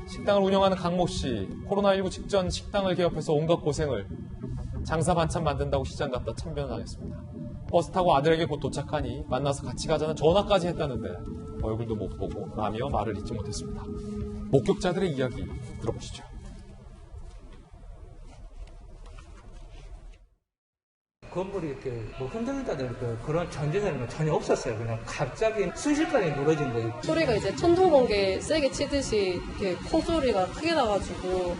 Speaker 1: 식당을 운영하는 강모 씨, 코로나19 직전 식당을 개업해서 온갖 고생을 장사 반찬 만든다고 시장갔다 참변을 하겠습니다. 버스 타고 아들에게 곧 도착하니 만나서 같이 가자는 전화까지 했다는데 얼굴도 못 보고 라며 말을 잊지 못했습니다. 목격자들의 이야기 들어보시죠.
Speaker 17: 건물이 이렇게 흔들린다든 그런 전제는 전혀 없었어요. 그냥 갑자기 순식간에 무너진 거예요.
Speaker 18: 소리가 이제 천둥번개 세게 치듯이 이렇게 콩소리가 크게 나가지고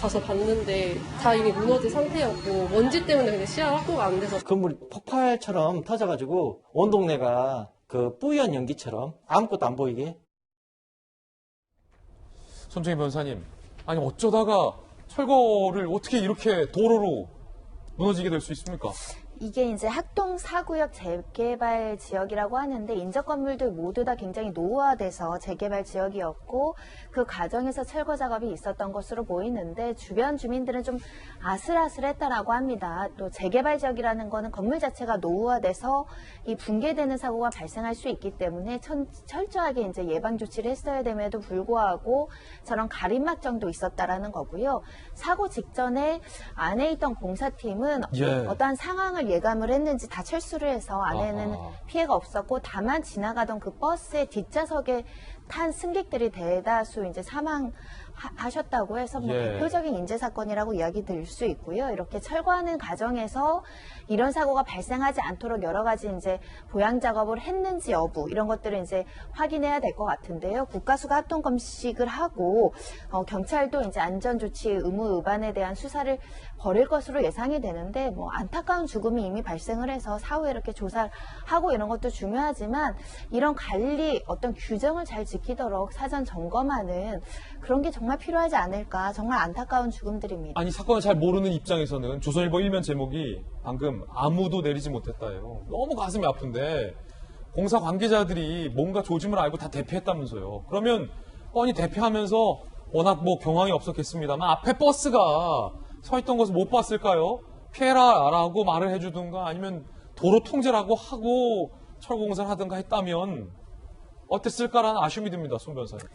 Speaker 18: 가서 봤는데 다 이미 무너진 상태였고 먼지 때문에 근데 시야 확보가 안 돼서
Speaker 19: 건물이 폭발처럼 터져가지고 온 동네가 그 뿌연 연기처럼 아무것도 안 보이게.
Speaker 1: 손정희 변호사님, 아니 어쩌다가 철거를 어떻게 이렇게 도로로 무너지게 될 수 있습니까?
Speaker 9: 이게 이제 학동 4구역 재개발 지역이라고 하는데 인접 건물들 모두 다 굉장히 노후화돼서 재개발 지역이었고 그 과정에서 철거 작업이 있었던 것으로 보이는데 주변 주민들은 좀 아슬아슬했다라고 합니다. 또 재개발 지역이라는 거는 건물 자체가 노후화돼서 이 붕괴되는 사고가 발생할 수 있기 때문에 철저하게 이제 예방 조치를 했어야 됨에도 불구하고 저런 가림막 정도 있었다라는 거고요. 사고 직전에 안에 있던 공사팀은 어떠한 상황을 예감을 했는지 다 철수를 해서 안에는 피해가 없었고 다만 지나가던 그 버스의 뒷좌석에 탄 승객들이 대다수 이제 사망하셨다고 해서 뭐 대표적인 인재 사건이라고 이야기 드릴 수 있고요. 이렇게 철거하는 과정에서 이런 사고가 발생하지 않도록 여러 가지 이제 보양 작업을 했는지 여부 이런 것들을 이제 확인해야 될 것 같은데요. 국가수가 합동 검식을 하고 경찰도 이제 안전 조치 의무 위반에 대한 수사를 벌일 것으로 예상이 되는데 뭐 안타까운 죽음이 이미 발생을 해서 사후에 이렇게 조사를 하고 이런 것도 중요하지만 이런 관리 어떤 규정을 잘 지키도록 사전 점검하는 그런 게 정말 필요하지 않을까. 정말 안타까운 죽음들입니다.
Speaker 1: 아니 사건을 잘 모르는 입장에서는 조선일보 일면 제목이 방금 아무도 내리지 못했다예요. 너무 가슴이 아픈데 공사 관계자들이 뭔가 조짐을 알고 다 대피했다면서요. 그러면 뻔히 대피하면서 워낙 뭐 경황이 없었겠습니다만 앞에 버스가 서 있던 것을 못 봤을까요? 피해라라고 말을 해주든가 아니면 도로 통제라고 하고 철거 공사를 하든가 했다면 어땠을까라는 아쉬움이 듭니다. 송 변호사님.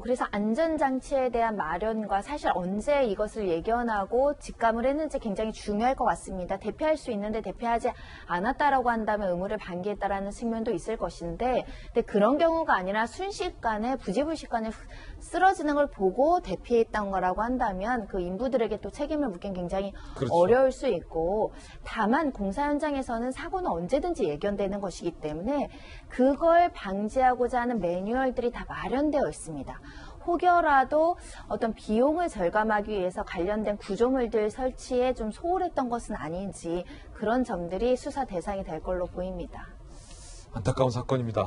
Speaker 9: 그래서 안전장치에 대한 마련과 사실 언제 이것을 예견하고 직감을 했는지 굉장히 중요할 것 같습니다. 대피할 수 있는데 대피하지 않았다라고 한다면 의무를 방기했다라는 측면도 있을 것인데 근데 그런 경우가 아니라 순식간에 부지불식간에 쓰러지는 걸 보고 대피했던 거라고 한다면 그 인부들에게 또 책임을 묻긴 굉장히 어려울 수 있고 다만 공사 현장에서는 사고는 언제든지 예견되는 것이기 때문에 그걸 방지하고자 하는 매뉴얼들이 다 마련되어 있습니다. 혹여라도 어떤 비용을 절감하기 위해서 관련된 구조물들 설치에 좀 소홀했던 것은 아닌지 그런 점들이 수사 대상이 될 걸로 보입니다.
Speaker 1: 안타까운 사건입니다.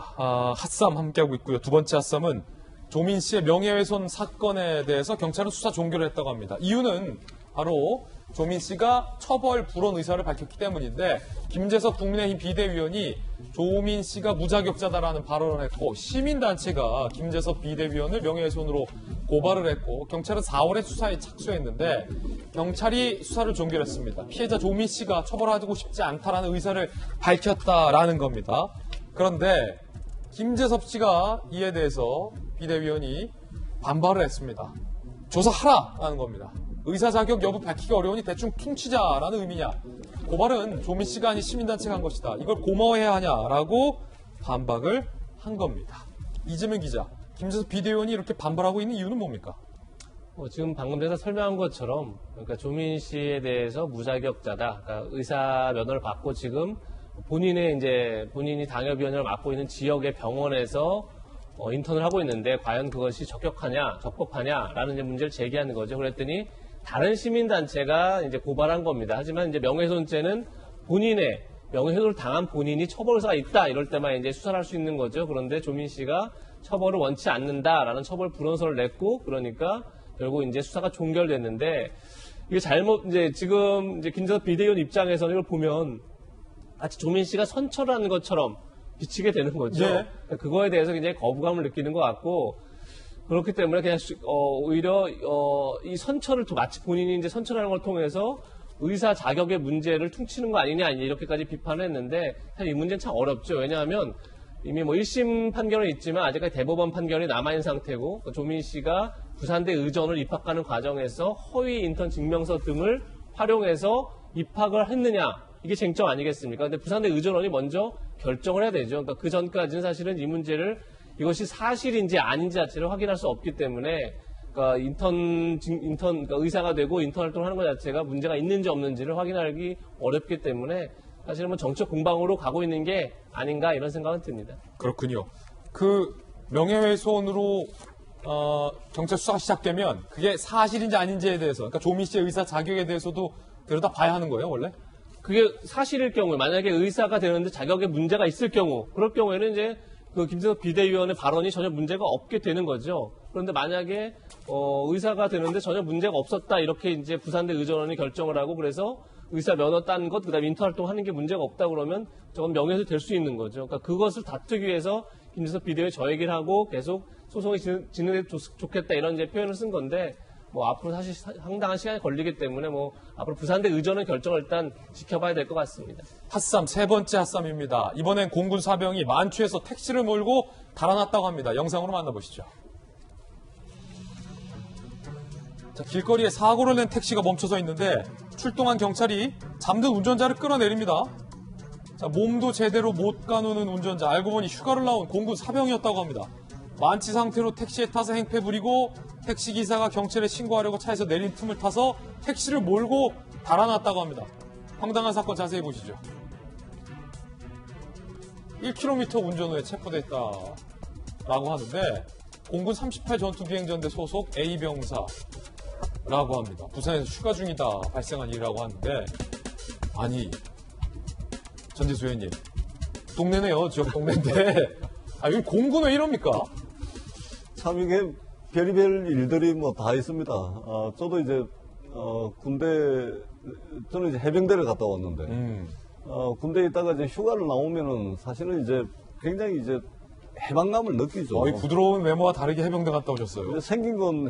Speaker 1: 핫싸움 함께하고 있고요. 두 번째 핫싸움은 조민 씨의 명예훼손 사건에 대해서 경찰은 수사 종결을 했다고 합니다. 이유는 바로 조민 씨가 처벌 불원 의사를 밝혔기 때문인데 김재석 국민의힘 비대위원이 조민 씨가 무자격자다라는 발언을 했고 시민단체가 김재석 비대위원을 명예훼손으로 고발을 했고 경찰은 4월에 수사에 착수했는데 경찰이 수사를 종결했습니다. 피해자 조민 씨가 처벌하고 싶지 않다라는 의사를 밝혔다라는 겁니다. 그런데 김재석 씨가 이에 대해서 비대위원이 반발을 했습니다. 조사하라라는 겁니다. 의사 자격 여부 밝히기 어려우니 대충 퉁치자라는 의미냐. 고발은 조민 씨가 아닌 시민단체가 한 것이다. 이걸 고마워해야 하냐라고 반박을 한 겁니다. 이재명 기자, 김재석 비대위원이 이렇게 반발하고 있는 이유는 뭡니까?
Speaker 6: 지금 방금 전에 설명한 것처럼 그러니까 조민 씨에 대해서 무자격자다. 그러니까 의사 면허를 받고 지금 본인이 당협위원회를 맡고 있는 지역의 병원에서 인턴을 하고 있는데 과연 그것이 적법하냐라는 이제 문제를 제기하는 거죠. 그랬더니 다른 시민단체가 이제 고발한 겁니다. 하지만 이제 명예훼손죄는 본인의 명예훼손을 당한 본인이 처벌사가 있다 이럴 때만 이제 수사를 할 수 있는 거죠. 그런데 조민 씨가 처벌을 원치 않는다라는 처벌 불원서를 냈고 그러니까 결국 이제 수사가 종결됐는데 이게 지금 이제 김재석 비대위원 입장에서는 이걸 보면 마치 조민 씨가 선처라는 것처럼 비치게 되는 거죠. 네. 그거에 대해서 굉장히 거부감을 느끼는 것 같고 그렇기 때문에 그냥 오히려 이 선처를 마치 본인이 이제 선처라는 걸 통해서 의사 자격의 문제를 퉁치는 거 아니냐 이렇게까지 비판을 했는데 사실 이 문제는 참 어렵죠. 왜냐하면 이미 뭐 1심 판결은 있지만 아직까지 대법원 판결이 남아있는 상태고 조민 씨가 부산대 의전을 입학하는 과정에서 허위 인턴 증명서 등을 활용해서 입학을 했느냐 이게 쟁점 아니겠습니까? 근데 부산대 의전원이 먼저 결정을 해야 되죠. 그러니까 그 전까지는 사실은 이 문제를 이것이 사실인지 아닌지 자체를 확인할 수 없기 때문에 그러니까 그러니까 의사가 되고 인턴 활동을 하는 것 자체가 문제가 있는지 없는지를 확인하기 어렵기 때문에 사실은 뭐 정책 공방으로 가고 있는 게 아닌가 이런 생각은 듭니다.
Speaker 1: 그렇군요. 그 명예훼손으로 경찰 수사가 시작되면 그게 사실인지 아닌지에 대해서 그러니까 조민 씨의 의사 자격에 대해서도 들여다봐야 하는 거예요, 원래?
Speaker 6: 그게 사실일 경우에 만약에 의사가 되는데 자격에 문제가 있을 경우 그럴 경우에는 이제 그 김재석 비대위원의 발언이 전혀 문제가 없게 되는 거죠. 그런데 만약에 의사가 되는데 전혀 문제가 없었다 이렇게 이제 부산대 의전원이 결정을 하고 그래서 의사 면허 딴 것, 그다음에 인턴 활동하는 게 문제가 없다 그러면 저건 명예훼손이 될 수 있는 거죠. 그러니까 그것을 다투기 위해서 김진석 비대위에 저 얘기를 하고 계속 소송이 진행돼 좋겠다 이런 이제 표현을 쓴 건데 뭐 앞으로 사실 상당한 시간이 걸리기 때문에 뭐 앞으로 부산대 의전의 결정을 일단 지켜봐야 될 것 같습니다.
Speaker 1: 핫쌈, 세 번째 핫쌈입니다. 이번엔 공군 사병이 만취해서 택시를 몰고 달아났다고 합니다. 영상으로 만나보시죠. 자, 길거리에 사고를 낸 택시가 멈춰서 있는데 출동한 경찰이 잠든 운전자를 끌어내립니다. 자, 몸도 제대로 못 가누는 운전자, 알고 보니 휴가를 나온 공군 사병이었다고 합니다. 만취 상태로 택시에 타서 행패 부리고 택시기사가 경찰에 신고하려고 차에서 내린 틈을 타서 택시를 몰고 달아났다고 합니다. 황당한 사건 자세히 보시죠. 1km 운전 후에 체포됐다라고 하는데 공군 38 전투비행전대 소속 A병사라고 합니다. 부산에서 휴가 중이다 발생한 일이라고 하는데 아니 전재수 의원님 동네네요. 지역 동네인데 여기 공군 왜 이럽니까?
Speaker 7: 참 이게 별의별 일들이 뭐 다 있습니다. 저도 이제 군대 저는 이제 해병대를 갔다 왔는데 군대에 있다가 이제 휴가를 나오면은 사실은 이제 굉장히 이제 해방감을 느끼죠.
Speaker 1: 이 부드러운 외모와 다르게 해병대 갔다 오셨어요.
Speaker 7: 생긴 건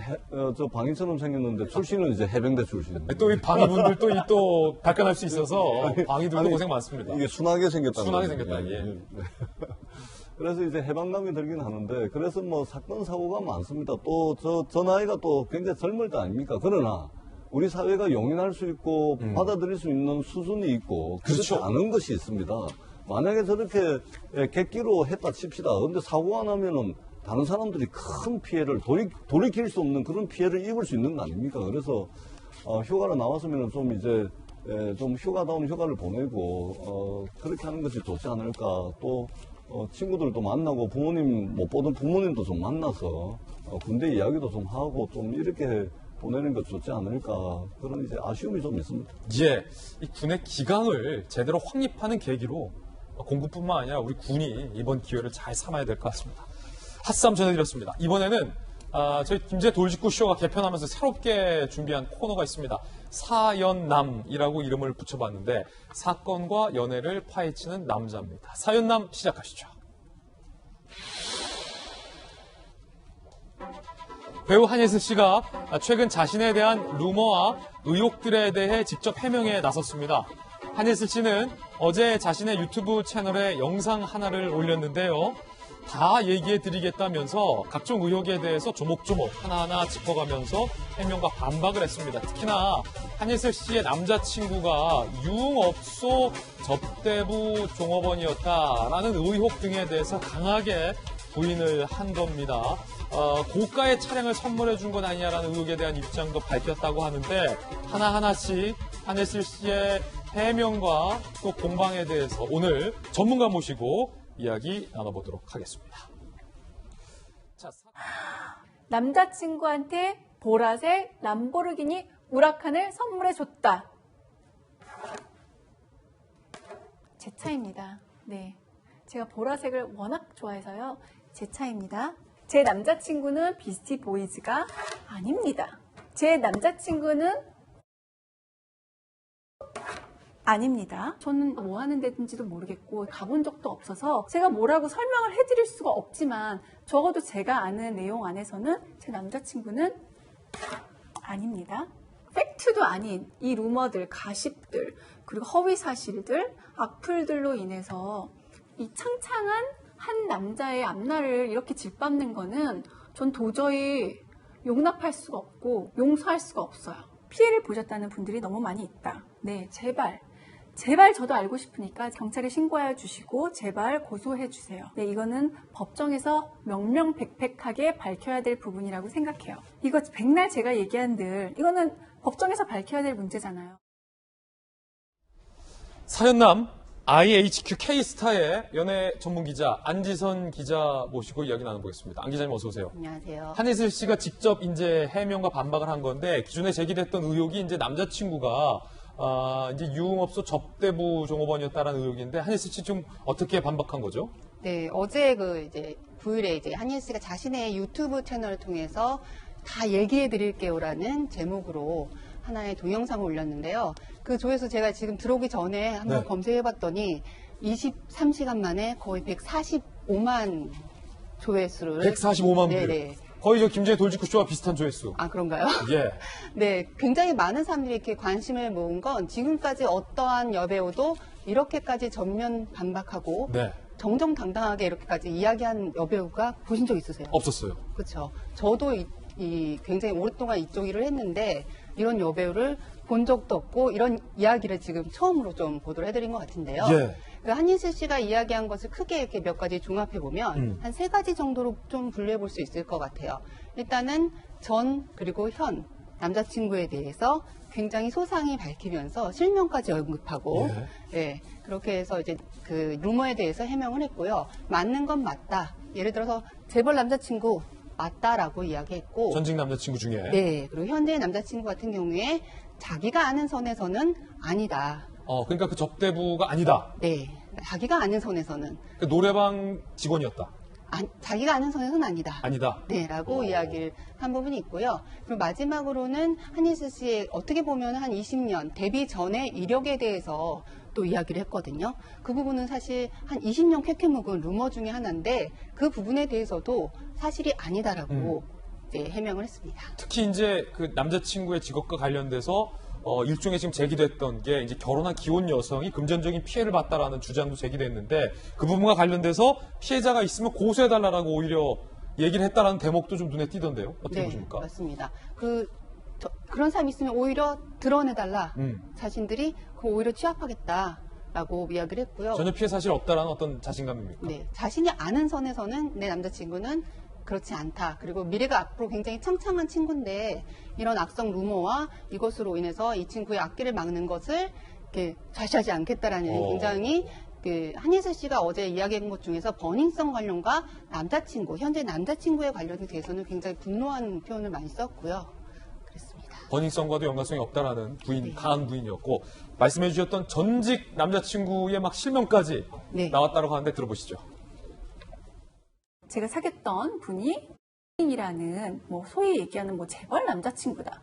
Speaker 7: 저 방위처럼 생겼는데 출신은 이제 해병대 출신.
Speaker 1: 또 이 방위분들도 또 발끈할 수 있어서 방위들도 고생 많습니다.
Speaker 7: 이게 순하게 생겼다.
Speaker 1: 순하게 생겼다. 예.
Speaker 7: 그래서 이제 해방감이 들긴 하는데 그래서 뭐 사건 사고가 많습니다. 또 저 나이가 또 굉장히 젊을 때 아닙니까? 그러나 우리 사회가 용인할 수 있고 받아들일 수 있는 수준이 있고 그렇지 않은 것이 있습니다. 만약에 저렇게 객기로 했다 칩시다. 근데 사고가 나면은 다른 사람들이 큰 피해를 돌이킬 수 없는 그런 피해를 입을 수 있는 거 아닙니까? 그래서 휴가를 나왔으면 좀 이제 좀 휴가다운 휴가를 보내고 그렇게 하는 것이 좋지 않을까. 또 친구들도 만나고 부모님 못 보던 부모님도 좀 만나서 군대 이야기도 좀 하고 좀 이렇게 보내는 것 좋지 않을까. 그런 이제 아쉬움이 좀 있습니다.
Speaker 1: 예, 이 군의 기강을 제대로 확립하는 계기로 공군뿐만 아니라 우리 군이 이번 기회를 잘 삼아야 될 것 같습니다. 핫쌈 전해드렸습니다. 이번에는 저희 김제 돌직구 쇼가 개편하면서 새롭게 준비한 코너가 있습니다. 사연남이라고 이름을 붙여봤는데 사건과 연애를 파헤치는 남자입니다. 사연남 시작하시죠. 배우 한예슬 씨가 최근 자신에 대한 루머와 의혹들에 대해 직접 해명에 나섰습니다. 한예슬 씨는 어제 자신의 유튜브 채널에 영상 하나를 올렸는데요. 다 얘기해 드리겠다면서 각종 의혹에 대해서 조목조목 하나하나 짚어가면서 해명과 반박을 했습니다. 특히나 한예슬 씨의 남자친구가 유흥업소 접대부 종업원이었다라는 의혹 등에 대해서 강하게 부인을 한 겁니다. 고가의 차량을 선물해 준 건 아니냐라는 의혹에 대한 입장도 밝혔다고 하는데 하나하나씩 한예슬 씨의 해명과 또 공방에 대해서 오늘 전문가 모시고 이야기 나눠보도록 하겠습니다.
Speaker 20: 남자친구한테 보라색 람보르기니 우라칸을 선물해줬다. 제 차입니다. 네, 제가 보라색을 워낙 좋아해서요. 제 차입니다. 제 남자친구는 비스티 보이즈가 아닙니다. 제 남자친구는 아닙니다. 저는 뭐 하는 데든지도 모르겠고 가본 적도 없어서 제가 뭐라고 설명을 해드릴 수가 없지만 적어도 제가 아는 내용 안에서는 제 남자친구는 아닙니다. 팩트도 아닌 이 루머들, 가십들, 그리고 허위 사실들, 악플들로 인해서 이 창창한 한 남자의 앞날을 이렇게 짓밟는 거는 전 도저히 용납할 수가 없고 용서할 수가 없어요. 피해를 보셨다는 분들이 너무 많이 있다. 네, 제발 저도 알고 싶으니까 경찰에 신고해 주시고 제발 고소해 주세요. 네, 이거는 법정에서 명명백백하게 밝혀야 될 부분이라고 생각해요. 이거 백날 제가 얘기한들 이거는 법정에서 밝혀야 될 문제잖아요.
Speaker 1: 사연남 IHQ K스타의 연예 전문 기자 안지선 기자 모시고 이야기 나눠보겠습니다. 안 기자님 어서 오세요.
Speaker 21: 안녕하세요.
Speaker 1: 한예슬 씨가 직접 이제 해명과 반박을 한 건데 기존에 제기됐던 의혹이 이제 남자친구가 이제 유흥업소 접대부 종업원이었다라는 의혹인데 한예슬 씨 좀 어떻게 반박한 거죠?
Speaker 21: 네, 어제 이제 9일에 이제 한예슬 씨가 자신의 유튜브 채널을 통해서 다 얘기해 드릴게요라는 제목으로 하나의 동영상을 올렸는데요. 그 조회수 제가 지금 들어오기 전에 한번
Speaker 1: 네.
Speaker 21: 검색해봤더니 23시간 만에 거의 145만 조회수를
Speaker 1: 145만 뷰.
Speaker 21: 네네.
Speaker 1: 거의 저 김재희 돌직구쇼와 비슷한 조회수.
Speaker 21: 아, 그런가요?
Speaker 1: 예.
Speaker 21: 네, 굉장히 많은 사람들이 이렇게 관심을 모은 건 지금까지 어떠한 여배우도 이렇게까지 전면 반박하고
Speaker 1: 네.
Speaker 21: 정정당당하게 이렇게까지 이야기한 여배우가 보신 적 있으세요?
Speaker 1: 없었어요.
Speaker 21: 그렇죠. 저도 굉장히 오랫동안 이쪽 일을 했는데 이런 여배우를 본 적도 없고 이런 이야기를 지금 처음으로 좀 보도를 해드린 것 같은데요.
Speaker 1: 예.
Speaker 21: 그 한인슬 씨가 이야기한 것을 크게 이렇게 몇 가지 종합해 보면 한 3가지 정도로 좀 분류해 볼 수 있을 것 같아요. 일단은 전 그리고 현 남자친구에 대해서 굉장히 소상히 밝히면서 실명까지 언급하고 예, 그렇게 해서 이제 그 루머에 대해서 해명을 했고요. 맞는 건 맞다. 예를 들어서 재벌 남자친구 맞다라고 이야기했고
Speaker 1: 전직 남자친구 중에.
Speaker 21: 네, 그리고 현재 남자친구 같은 경우에 자기가 아는 선에서는 아니다.
Speaker 1: 그러니까 그 접대부가 아니다.
Speaker 21: 네, 자기가 아는 선에서는
Speaker 1: 그 노래방 직원이었다.
Speaker 21: 자기가 아는 선에서는 아니다.
Speaker 1: 아니다.
Speaker 21: 네, 라고 이야기를 한 부분이 있고요. 그리고 마지막으로는 한인슬 씨의 어떻게 보면 한 20년 데뷔 전의 이력에 대해서 또 이야기를 했거든요. 그 부분은 사실 한 20년 쾌쾌 묵은 루머 중에 하나인데 그 부분에 대해서도 사실이 아니다라고 이제 해명을 했습니다.
Speaker 1: 특히 이제 그 남자친구의 직업과 관련돼서 일종의 지금 제기됐던 게 이제 결혼한 기혼 여성이 금전적인 피해를 봤다라는 주장도 제기됐는데 그 부분과 관련돼서 피해자가 있으면 고소해달라고 오히려 얘기를 했다라는 대목도 좀 눈에 띄던데요. 어떻게 보십니까?
Speaker 21: 맞습니다. 그런 사람이 있으면 오히려 드러내달라. 자신들이 오히려 취합하겠다라고 이야기를 했고요.
Speaker 1: 전혀 피해 사실 없다라는 어떤 자신감입니까?
Speaker 21: 네, 자신이 아는 선에서는 내 남자친구는 그렇지 않다. 그리고 미래가 앞으로 굉장히 창창한 친구인데 이런 악성 루머와 이것으로 인해서 이 친구의 앞길을 막는 것을 이렇게 좌시하지 않겠다라는 굉장히 그 한예슬 씨가 어제 이야기한 것 중에서 버닝썬 관련과 남자친구, 현재 남자친구의 관련에 대해서는 굉장히 분노한 표현을 많이 썼고요. 그랬습니다.
Speaker 1: 버닝썬과도 연관성이 없다라는 강한 부인이었고 말씀해 주셨던 전직 남자친구의 막 실명까지 나왔다고 하는데 들어보시죠.
Speaker 20: 제가 사귀었던 분이 이라는 소위 얘기하는 재벌 남자친구다.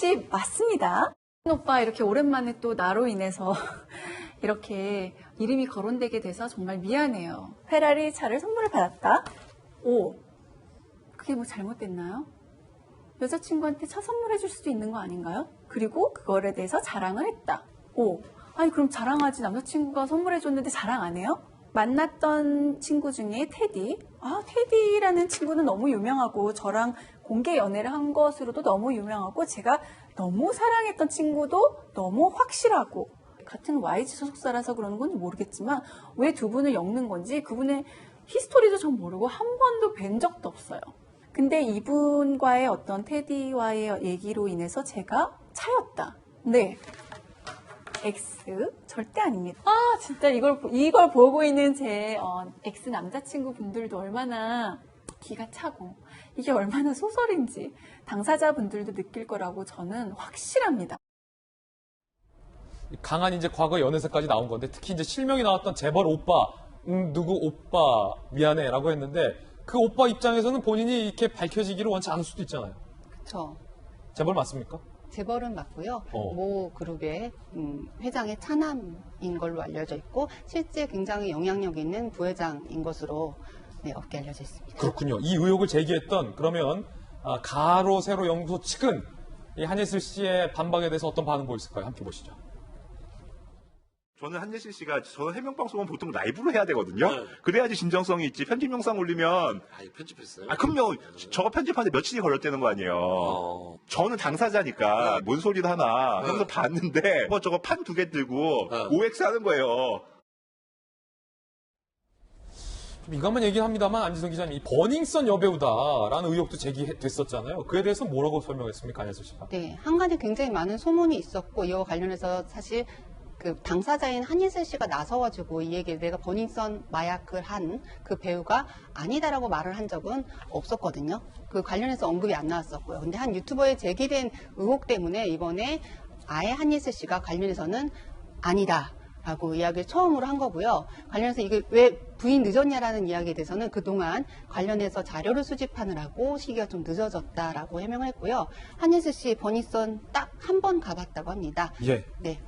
Speaker 20: 혹시 맞습니다. 오빠 이렇게 오랜만에 또 나로 인해서 이렇게 이름이 거론되게 돼서 정말 미안해요. 페라리 차를 선물을 받았다. 그게 잘못됐나요? 여자친구한테 차 선물해 줄 수도 있는 거 아닌가요? 그리고 그거에 대해서 자랑을 했다. 아니 그럼 자랑하지. 남자친구가 선물해 줬는데 자랑 안 해요? 만났던 친구 중에 테디. 테디라는 친구는 너무 유명하고 저랑 공개 연애를 한 것으로도 너무 유명하고 제가 너무 사랑했던 친구도 너무 확실하고 같은 YG 소속사라서 그러는 건지 모르겠지만 왜 두 분을 엮는 건지 그분의 히스토리도 전 모르고 한 번도 뵌 적도 없어요. 근데 이분과의 어떤 테디와의 얘기로 인해서 제가 차였다. 네. X 절대 아닙니다. 진짜 이걸 보고 있는 제 X 남자친구 분들도 얼마나 기가 차고 이게 얼마나 소설인지 당사자분들도 느낄 거라고 저는 확실합니다.
Speaker 1: 강한 이제 과거 연애사까지 나온 건데 특히 이제 실명이 나왔던 재벌 오빠 누구 오빠 미안해라고 했는데 그 오빠 입장에서는 본인이 이렇게 밝혀지기를 원치 않을 수도 있잖아요.
Speaker 21: 그렇죠.
Speaker 1: 재벌 맞습니까?
Speaker 21: 재벌은 맞고요. 모 그룹의 회장의 차남인 걸로 알려져 있고 실제 굉장히 영향력 있는 부회장인 것으로 업계 알려져 있습니다.
Speaker 1: 그렇군요. 이 의혹을 제기했던 그러면 가로 세로 연구소 측은 이 한예슬 씨의 반박에 대해서 어떤 반응 보였을까요? 함께 보시죠.
Speaker 4: 저는 한예슬 씨가 해명 방송은 보통 라이브로 해야 되거든요. 그래야지 진정성이 있지. 편집 영상 올리면
Speaker 22: 편집했어요?
Speaker 4: 그럼요. 저거 편집하는데 며칠이 걸렸다는 거 아니에요. 저는 당사자니까 뭔 소리를 하나 하면서 봤는데 저거 판 2개 들고 OX 하는 거예요.
Speaker 1: 민감한 얘기는 합니다만 안지성 기자님 이 버닝썬 여배우다라는 의혹도 제기됐었잖아요. 그에 대해서 뭐라고 설명했습니까, 한예슬 씨가?
Speaker 21: 네, 한 가지 굉장히 많은 소문이 있었고 이와 관련해서 사실 그 당사자인 한예슬 씨가 나서가지고 이 얘기를 내가 버닝썬 마약을 한 그 배우가 아니다라고 말을 한 적은 없었거든요. 그 관련해서 언급이 안 나왔었고요. 근데 한 유튜버에 제기된 의혹 때문에 이번에 아예 한예슬 씨가 관련해서는 아니다 라고 이야기를 처음으로 한 거고요. 관련해서 이게 왜 부인 늦었냐라는 이야기에 대해서는 그동안 관련해서 자료를 수집하느라고 시기가 좀 늦어졌다라고 해명을 했고요. 한예슬 씨 버니썬 딱 한 번 가봤다고 합니다.
Speaker 1: 예.
Speaker 21: 네,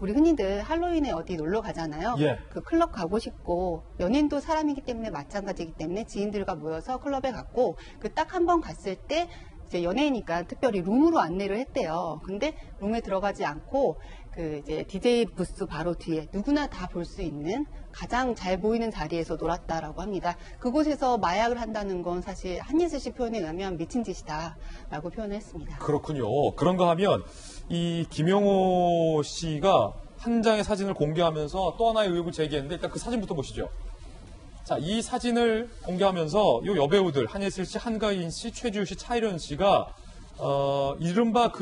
Speaker 21: 우리 흔히들 할로윈에 어디 놀러 가잖아요.
Speaker 1: 예.
Speaker 21: 그 클럽 가고 싶고 연인도 사람이기 때문에 마찬가지이기 때문에 지인들과 모여서 클럽에 갔고 딱 한 번 갔을 때 이제 연예인이니까 특별히 룸으로 안내를 했대요. 근데 룸에 들어가지 않고 이제 DJ 부스 바로 뒤에 누구나 다 볼 수 있는 가장 잘 보이는 자리에서 놀았다라고 합니다. 그곳에서 마약을 한다는 건 사실 한예슬 씨 표현에 의하면 미친 짓이다라고 표현을 했습니다.
Speaker 1: 그렇군요. 그런가 하면 이 김용호 씨가 한 장의 사진을 공개하면서 또 하나의 의혹을 제기했는데 일단 그 사진부터 보시죠. 자, 이 사진을 공개하면서 이 여배우들 한예슬 씨, 한가인 씨, 최지우 씨, 차이련 씨가 이른바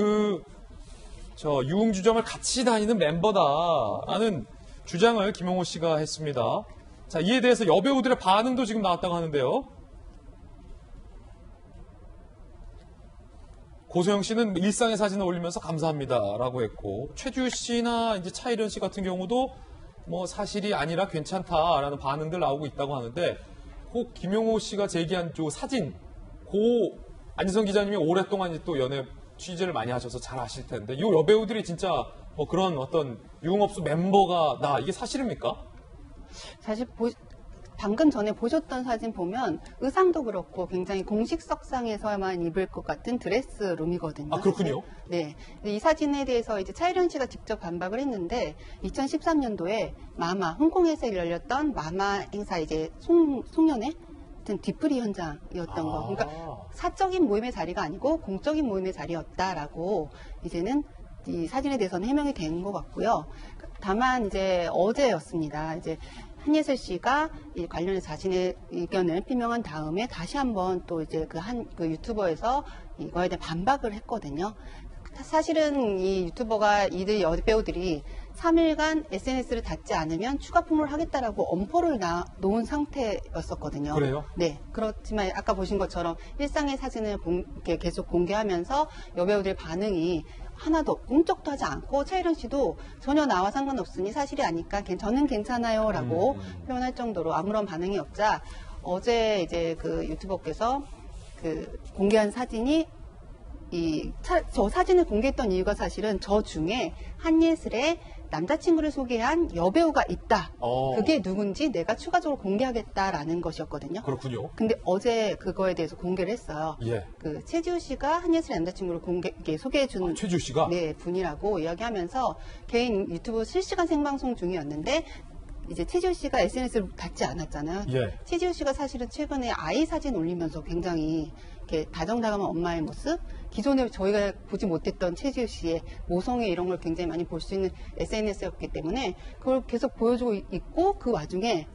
Speaker 1: 유흥주점을 같이 다니는 멤버다라는 주장을 김용호 씨가 했습니다. 자, 이에 대해서 여배우들의 반응도 지금 나왔다고 하는데요. 고소영 씨는 일상의 사진을 올리면서 감사합니다라고 했고, 최지우 씨나 이제 차이련 씨 같은 경우도 뭐 사실이 아니라 괜찮다라는 반응들 나오고 있다고 하는데, 꼭 김용호 씨가 제기한 사진, 안지성 기자님이 오랫동안 또 연애 취재를 많이 하셔서 잘 아실 텐데, 이 여배우들이 진짜 그런 어떤 유흥업소 멤버가 이게 사실입니까?
Speaker 21: 사실 방금 전에 보셨던 사진 보면 의상도 그렇고 굉장히 공식석상에서만 입을 것 같은 드레스룸이거든요.
Speaker 1: 아, 그렇군요.
Speaker 21: 네. 이 사진에 대해서 이제 차이련 씨가 직접 반박을 했는데 2013년도에 홍콩에서 열렸던 마마 행사 이제 송년회 같은 뒤풀이 현장이었던 거. 그러니까 사적인 모임의 자리가 아니고 공적인 모임의 자리였다라고 이제는 이 사진에 대해서는 해명이 된 것 같고요. 다만 이제 어제였습니다. 이제 한예슬 씨가 이 관련해서 자신의 의견을 표명한 다음에 다시 한번 또 이제 그 유튜버에서 이거에 대해 반박을 했거든요. 사실은 이 유튜버가 이들 여배우들이 3일간 SNS를 닫지 않으면 추가 폭로를 하겠다라고 엄포를 놓은 상태였었거든요.
Speaker 1: 그래요?
Speaker 21: 네. 그렇지만 아까 보신 것처럼 일상의 사진을 계속 공개하면서 여배우들의 반응이 하나도 꿈쩍도 하지 않고 차이련 씨도 전혀 나와 상관없으니 사실이 아니까 저는 괜찮아요라고 표현할 정도로 아무런 반응이 없자 어제 이제 그 유튜버께서 공개한 사진이 저 사진을 공개했던 이유가 사실은 저 중에 한예슬의 남자친구를 소개한 여배우가 있다. 그게 누군지 내가 추가적으로 공개하겠다라는 것이었거든요.
Speaker 1: 그렇군요.
Speaker 21: 근데 어제 그거에 대해서 공개를 했어요.
Speaker 1: 예.
Speaker 21: 최지우 씨가 한예슬의 남자친구를 소개해준
Speaker 1: 최지우 씨가?
Speaker 21: 네, 분이라고 이야기하면서 개인 유튜브 실시간 생방송 중이었는데 이제 최지우 씨가 SNS를 닫지 않았잖아요.
Speaker 1: 예.
Speaker 21: 최지우 씨가 사실은 최근에 아이 사진 올리면서 굉장히 이렇게 다정다감한 엄마의 모습, 기존에 저희가 보지 못했던 최지우 씨의 모성애 이런 걸 굉장히 많이 볼 수 있는 SNS였기 때문에 그걸 계속 보여주고 있고 그 와중에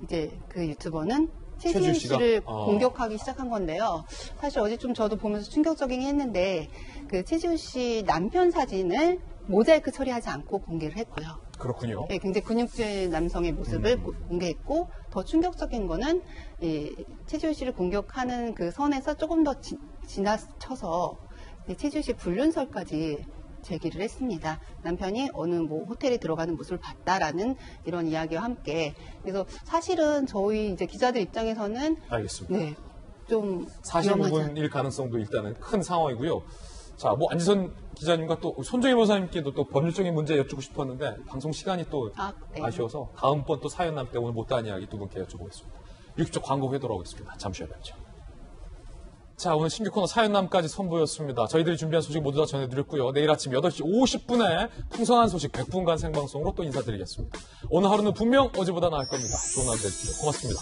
Speaker 21: 이제 그 유튜버는 최지우 씨를 공격하기 시작한 건데요. 사실 어제 좀 저도 보면서 충격적이긴 했는데 그 최지우 씨 남편 사진을 모자이크 처리하지 않고 공개를 했고요.
Speaker 1: 그렇군요.
Speaker 21: 네, 굉장히 근육질 남성의 모습을 공개했고 더 충격적인 거는 최지우 씨를 공격하는 그 선에서 조금 더 지나쳐서 최지우 씨 불륜설까지 제기를 했습니다. 남편이 어느 호텔에 들어가는 모습을 봤다라는 이런 이야기와 함께 그래서 사실은 저희 이제 기자들 입장에서는
Speaker 1: 알겠습니다.
Speaker 21: 네, 좀
Speaker 1: 사실 부분일 가능성도 일단은 큰 상황이고요. 자, 안지선 기자님과 또 손정희 변호사님께도 또 법률적인 문제 여쭙고 싶었는데 방송 시간이 또 아쉬워서 다음번 또 사연남 때 오늘 못다한 이야기 두 분께 여쭤보겠습니다. 60초 광고 후에 돌아오겠습니다. 잠시 후에 뵙죠. 자, 오늘 신규 코너 사연남까지 선보였습니다. 저희들이 준비한 소식 모두 다 전해드렸고요. 내일 아침 8시 50분에 풍성한 소식 100분간 생방송으로 또 인사드리겠습니다. 오늘 하루는 분명 어제보다 나을 겁니다. 좋은 하루 되십시오. 고맙습니다.